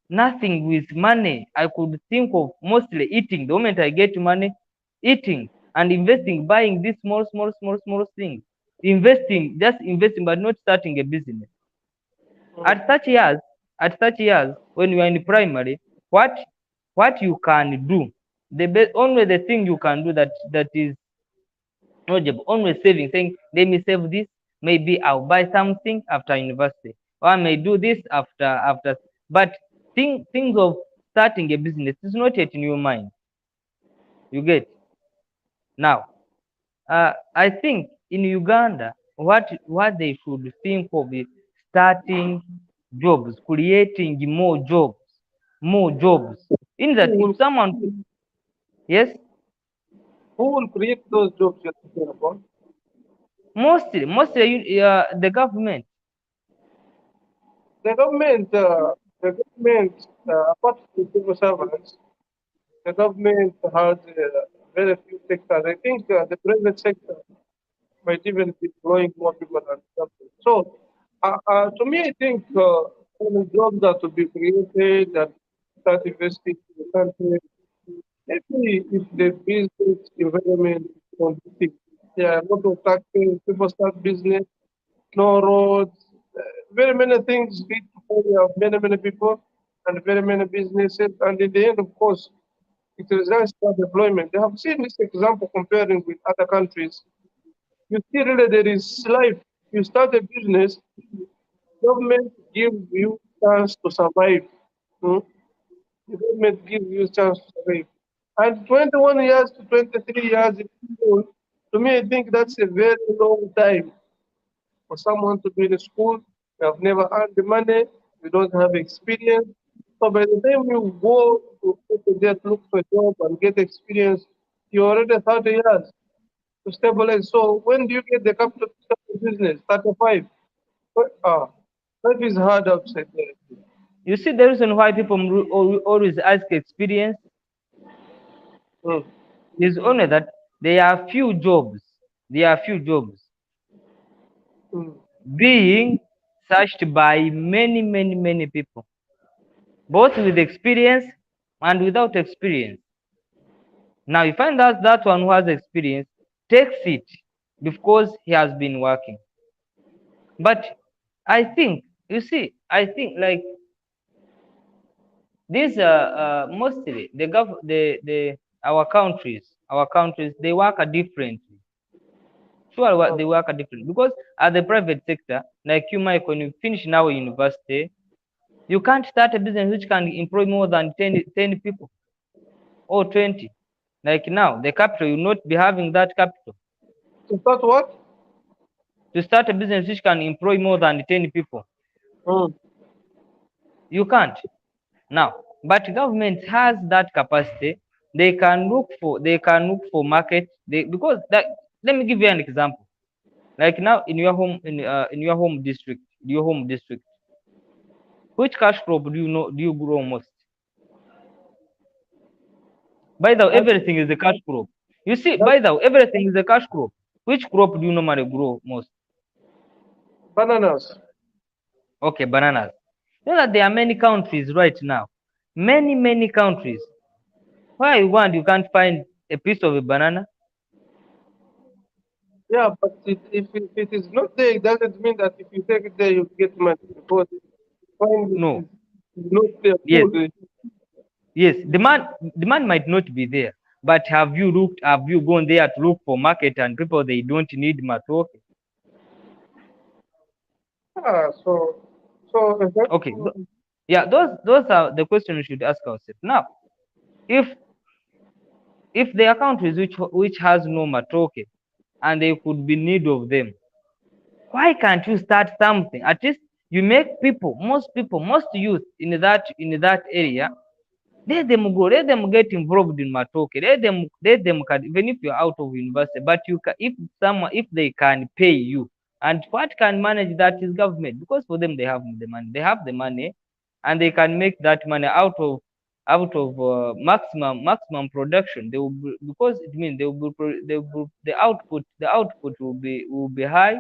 Speaker 2: nothing with money. I could think of mostly eating. The moment I get money, eating and investing, buying these small things. Investing, just investing, but not starting a business.
Speaker 1: mm.
Speaker 2: At such years, when you are in primary, what what you can do, only the thing you can do that is knowledgeable, only saving, saying, let me save this, maybe I'll buy something after university, or I may do this after. But things of starting a business is not yet in your mind. You get? Now, I think in Uganda, what they should think of is starting jobs, creating more jobs. In that,
Speaker 1: Who
Speaker 2: if
Speaker 1: will,
Speaker 2: someone, yes,
Speaker 1: who will create those jobs you're talking about?
Speaker 2: mostly the government.
Speaker 1: The government, apart from civil servants, the government has very few sectors. I think the private sector might even be employing more people than the government. So, to me, I think any jobs that will be created that start investing in the country, maybe if the business environment is conducive, there are a lot of taxes, people start business, no roads, very many things lead to failure of many, many people and very many businesses. And in the end, of course, it results in unemployment. They have seen this example comparing with other countries. You see, really, there is life. You start a business, government gives you chance to survive. Hmm? The government gives you chance to survive. And 21 years to 23 years in school, to me, I think that's a very long time for someone to be in school. You have never earned the money, you don't have experience. So by the time you go to get look for a job and get experience, you're already 30 years to stabilize. So when do you get the capital to start a business? 35. But, life is hard outside there.
Speaker 2: You see, the reason why people always ask experience
Speaker 1: Mm,
Speaker 2: is only that there are few jobs. There are few jobs
Speaker 1: mm.
Speaker 2: being searched by many people, both with experience and without experience. Now you find out that one who has experience takes it because he has been working. But I think, you see, I think like These mostly the our countries they work differently. Sure,
Speaker 1: Oh,
Speaker 2: they work differently because at the private sector, like you, Mike, when you finish now university, you can't start a business which can employ more than 10 people or 20. Like now, the capital, you not be having that capital
Speaker 1: is that what?
Speaker 2: to start a business which can employ more than 10 people.
Speaker 1: Mm.
Speaker 2: You can't now, but government has that capacity. They can look for market. Because that, let me give you an example. Like now in your home district, which cash crop do you grow most? By the way,
Speaker 1: That,
Speaker 2: everything is a cash crop. You see,
Speaker 1: that
Speaker 2: by the way, everything is a cash crop. Which crop do you normally grow most?
Speaker 1: bananas.
Speaker 2: Okay, bananas. You know that there are many countries right now, many countries. Where you can't find a piece of a banana.
Speaker 1: Yeah, but if it is not there, it doesn't mean that if you take it there, you get money because find it
Speaker 2: No.
Speaker 1: is not there
Speaker 2: Yes,
Speaker 1: fully.
Speaker 2: yes. Demand might not be there, but have you looked? Have you gone there to look for market and people they don't need matoke?
Speaker 1: Ah, so
Speaker 2: Okay. Yeah, those are the questions we should ask ourselves. Now, if there are countries which has no matoke and they could be need of them, why can't you start something? At least you make most youth in that area. Let them go. Let them get involved in matoke. Let them even if you're out of university, but if they can pay you, and what can manage that is government, because for them they have the money. They have the money, and they can make that money out of maximum production. They will because it means the output will be high.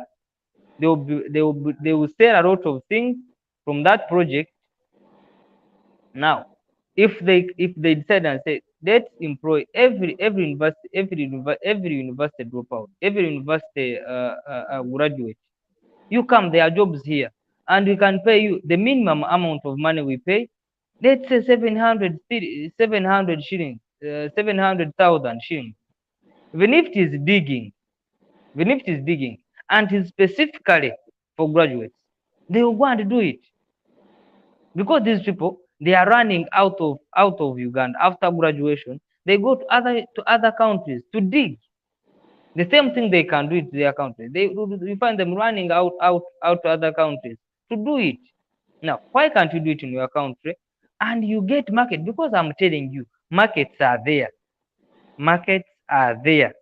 Speaker 2: They will sell a lot of things from that project. Now, if they decide and say, let's employ every university dropout, every university graduate, you come, there are jobs here, and we can pay you the minimum amount of money we pay. Let's say 700 shillings, 700,000 shillings. Even if it is digging, and it is specifically for graduates, they will go and do it. Because these people they are running out of Uganda after graduation. They go to other countries to dig. The same thing they can do it to their country. You find them running out to other countries to do it. Now, why can't you do it in your country? And you get market, because I'm telling you, markets are there. Markets are there.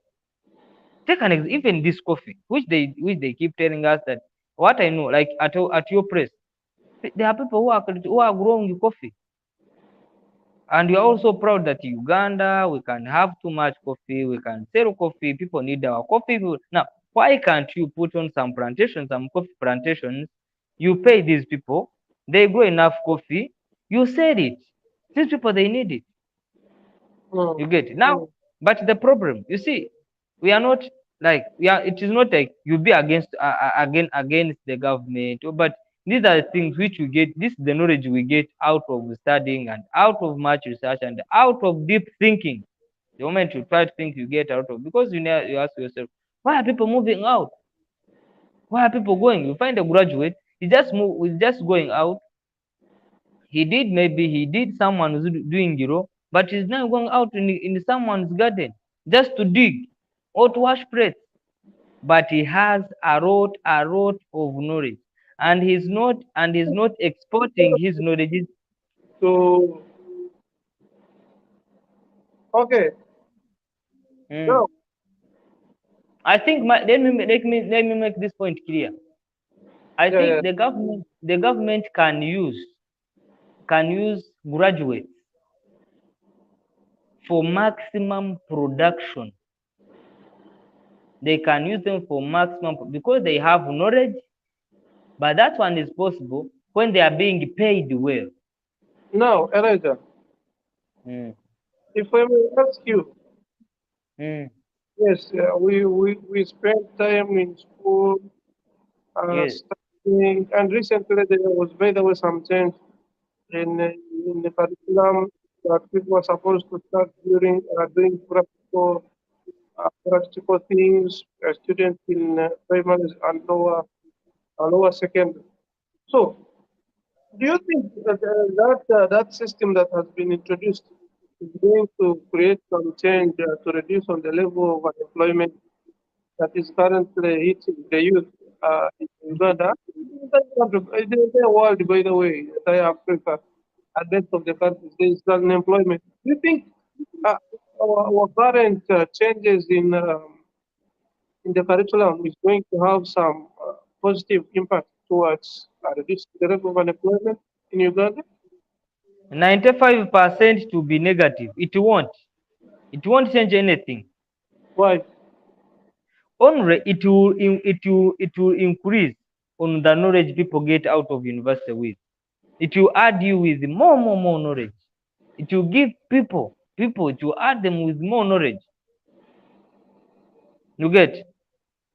Speaker 2: Take an example, even this coffee, which they keep telling us that, what I know, like at your place, there are people who are growing coffee. And we are also proud that Uganda, we can have too much coffee, we can sell coffee, people need our coffee. Now, why can't you put on some plantations, some coffee plantations? You pay these people, they grow enough coffee, you sell it. These people, they need it. You
Speaker 1: mm,
Speaker 2: get it? Now, but the problem, you see, we are not like, it is not like you be against the government, but these are the things which we get. This is the knowledge we get out of studying and out of much research and out of deep thinking. The moment you try to think, you get out of, because you ask yourself, why are people moving out? Why are people going? You find a graduate, he's just going out. Maybe he did someone's doing but he's now going out in someone's garden just to dig or to wash plates. But he has a lot of knowledge, and he's not exporting his knowledge.
Speaker 1: so okay.
Speaker 2: Mm.
Speaker 1: Now,
Speaker 2: I think let me make this point clear. I
Speaker 1: yeah, yeah.
Speaker 2: think the government can use graduates for maximum production. They can use them for maximum because they have knowledge, but that one is possible when they are being paid well.
Speaker 1: Now, Elijah,
Speaker 2: Mm,
Speaker 1: if I may ask you,
Speaker 2: mm,
Speaker 1: yes, we spent time in school,
Speaker 2: yes.
Speaker 1: studying, and recently there was, by the way, some change. in the curriculum that people are supposed to start during doing practical things, students in primary and lower secondary. So, do you think that that system that has been introduced is going to create some change to reduce on the level of unemployment that is currently hitting the youth in Uganda? In the entire world, by the way, entire Africa, and rest of the countries, there is unemployment. Do you think uh, our current changes in the curriculum is going to have some positive impact towards reducing the level of unemployment in Uganda?
Speaker 2: 95% to be negative. It won't. It won't change anything.
Speaker 1: Why?
Speaker 2: Only it will increase on the knowledge people get out of university with. It will add you with more knowledge. It will give people it will add them with more knowledge. You get?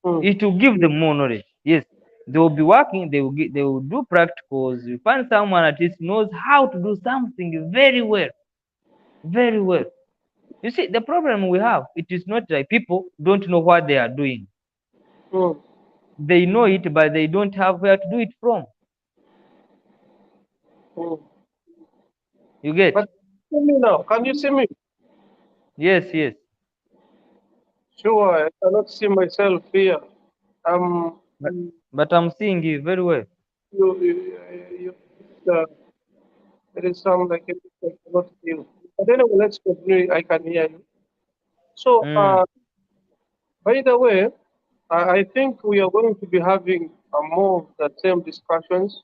Speaker 1: Mm,
Speaker 2: It will give them more knowledge. Yes, they will be working. They will do practicals. You find someone at least knows how to do something very well, very well. You see, the problem we have, it is not like people don't know what they are doing.
Speaker 1: mm,
Speaker 2: They know it, but they don't have where to do it from.
Speaker 1: mm.
Speaker 2: You get?
Speaker 1: But see me now. Can you see me?
Speaker 2: Yes, yes.
Speaker 1: Sure, I cannot see myself here. Um,
Speaker 2: But, but I'm seeing you very well.
Speaker 1: you there is some like I cannot see you. But anyway, let's continue. I can hear you. So,
Speaker 2: Mm,
Speaker 1: by the way, I think we are going to be having more of the same discussions.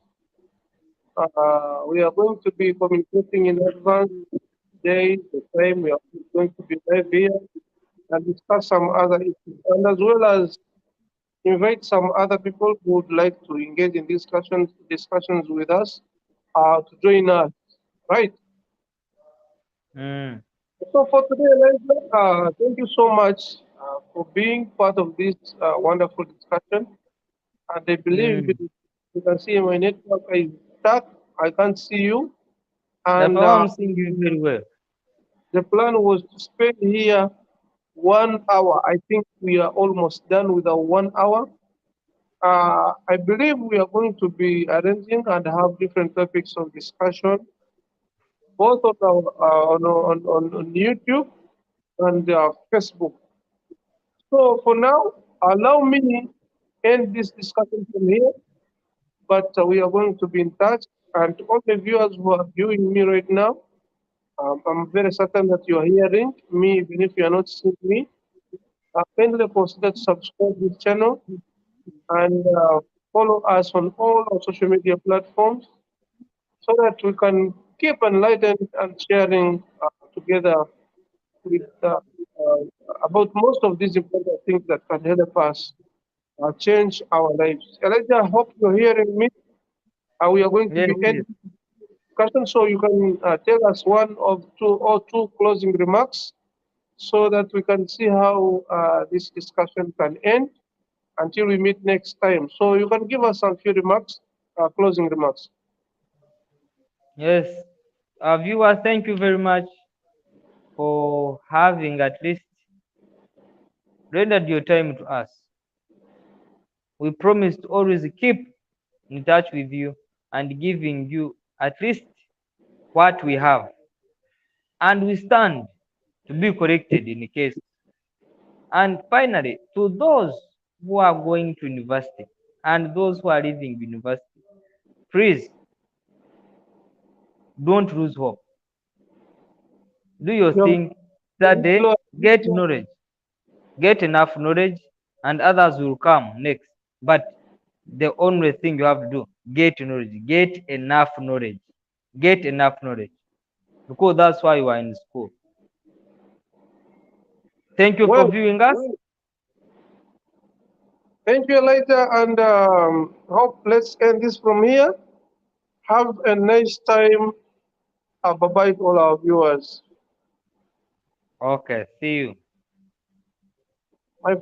Speaker 1: We are going to be communicating in advance today, the time we are going to be live here and discuss some other issues, and as well as invite some other people who would like to engage in discussions with us to join us. Right.
Speaker 2: mm,
Speaker 1: So for today, Elijah, thank you so much for being part of this wonderful discussion. And I believe
Speaker 2: mm.
Speaker 1: you can see my network is stuck. I can't see you.
Speaker 2: That's
Speaker 1: And
Speaker 2: how I'm seeing you very well.
Speaker 1: the plan was to spend here 1 hour. I think we are almost done with our 1 hour. I believe we are going to be arranging and have different topics of discussion, both on on YouTube and Facebook. So for now, allow me end this discussion from here. But we are going to be in touch. And to all the viewers who are viewing me right now, I'm very certain that you are hearing me, even if you are not seeing me. Kindly consider to subscribe this channel and follow us on all our social media platforms so that we can keep enlightening and sharing together with about most of these important things that can help us change our lives. Elijah, I hope you're hearing me. We are going to
Speaker 2: Yes,
Speaker 1: be
Speaker 2: yes.
Speaker 1: ending discussion, so you can tell us one of two closing remarks so that we can see how this discussion can end until we meet next time. So you can give us a few remarks, closing remarks.
Speaker 2: Yes. Viewers, thank you very much for having at least rendered your time to us. We promise to always keep in touch with you and giving you at least what we have. And we stand to be corrected in case. And finally, to those who are going to university and those who are leaving university, please don't lose hope. Do your
Speaker 1: You're
Speaker 2: thing,
Speaker 1: very
Speaker 2: study,
Speaker 1: slow.
Speaker 2: get knowledge, get enough knowledge, and others will come next. But the only thing you have to do, get knowledge, get enough knowledge, get enough knowledge, because that's why you are in school. Thank you for
Speaker 1: Well,
Speaker 2: viewing us.
Speaker 1: thank you, Elijah, and hope let's end this from here. Have a nice time. Bye bye to all our viewers.
Speaker 2: Okay, see you.
Speaker 1: My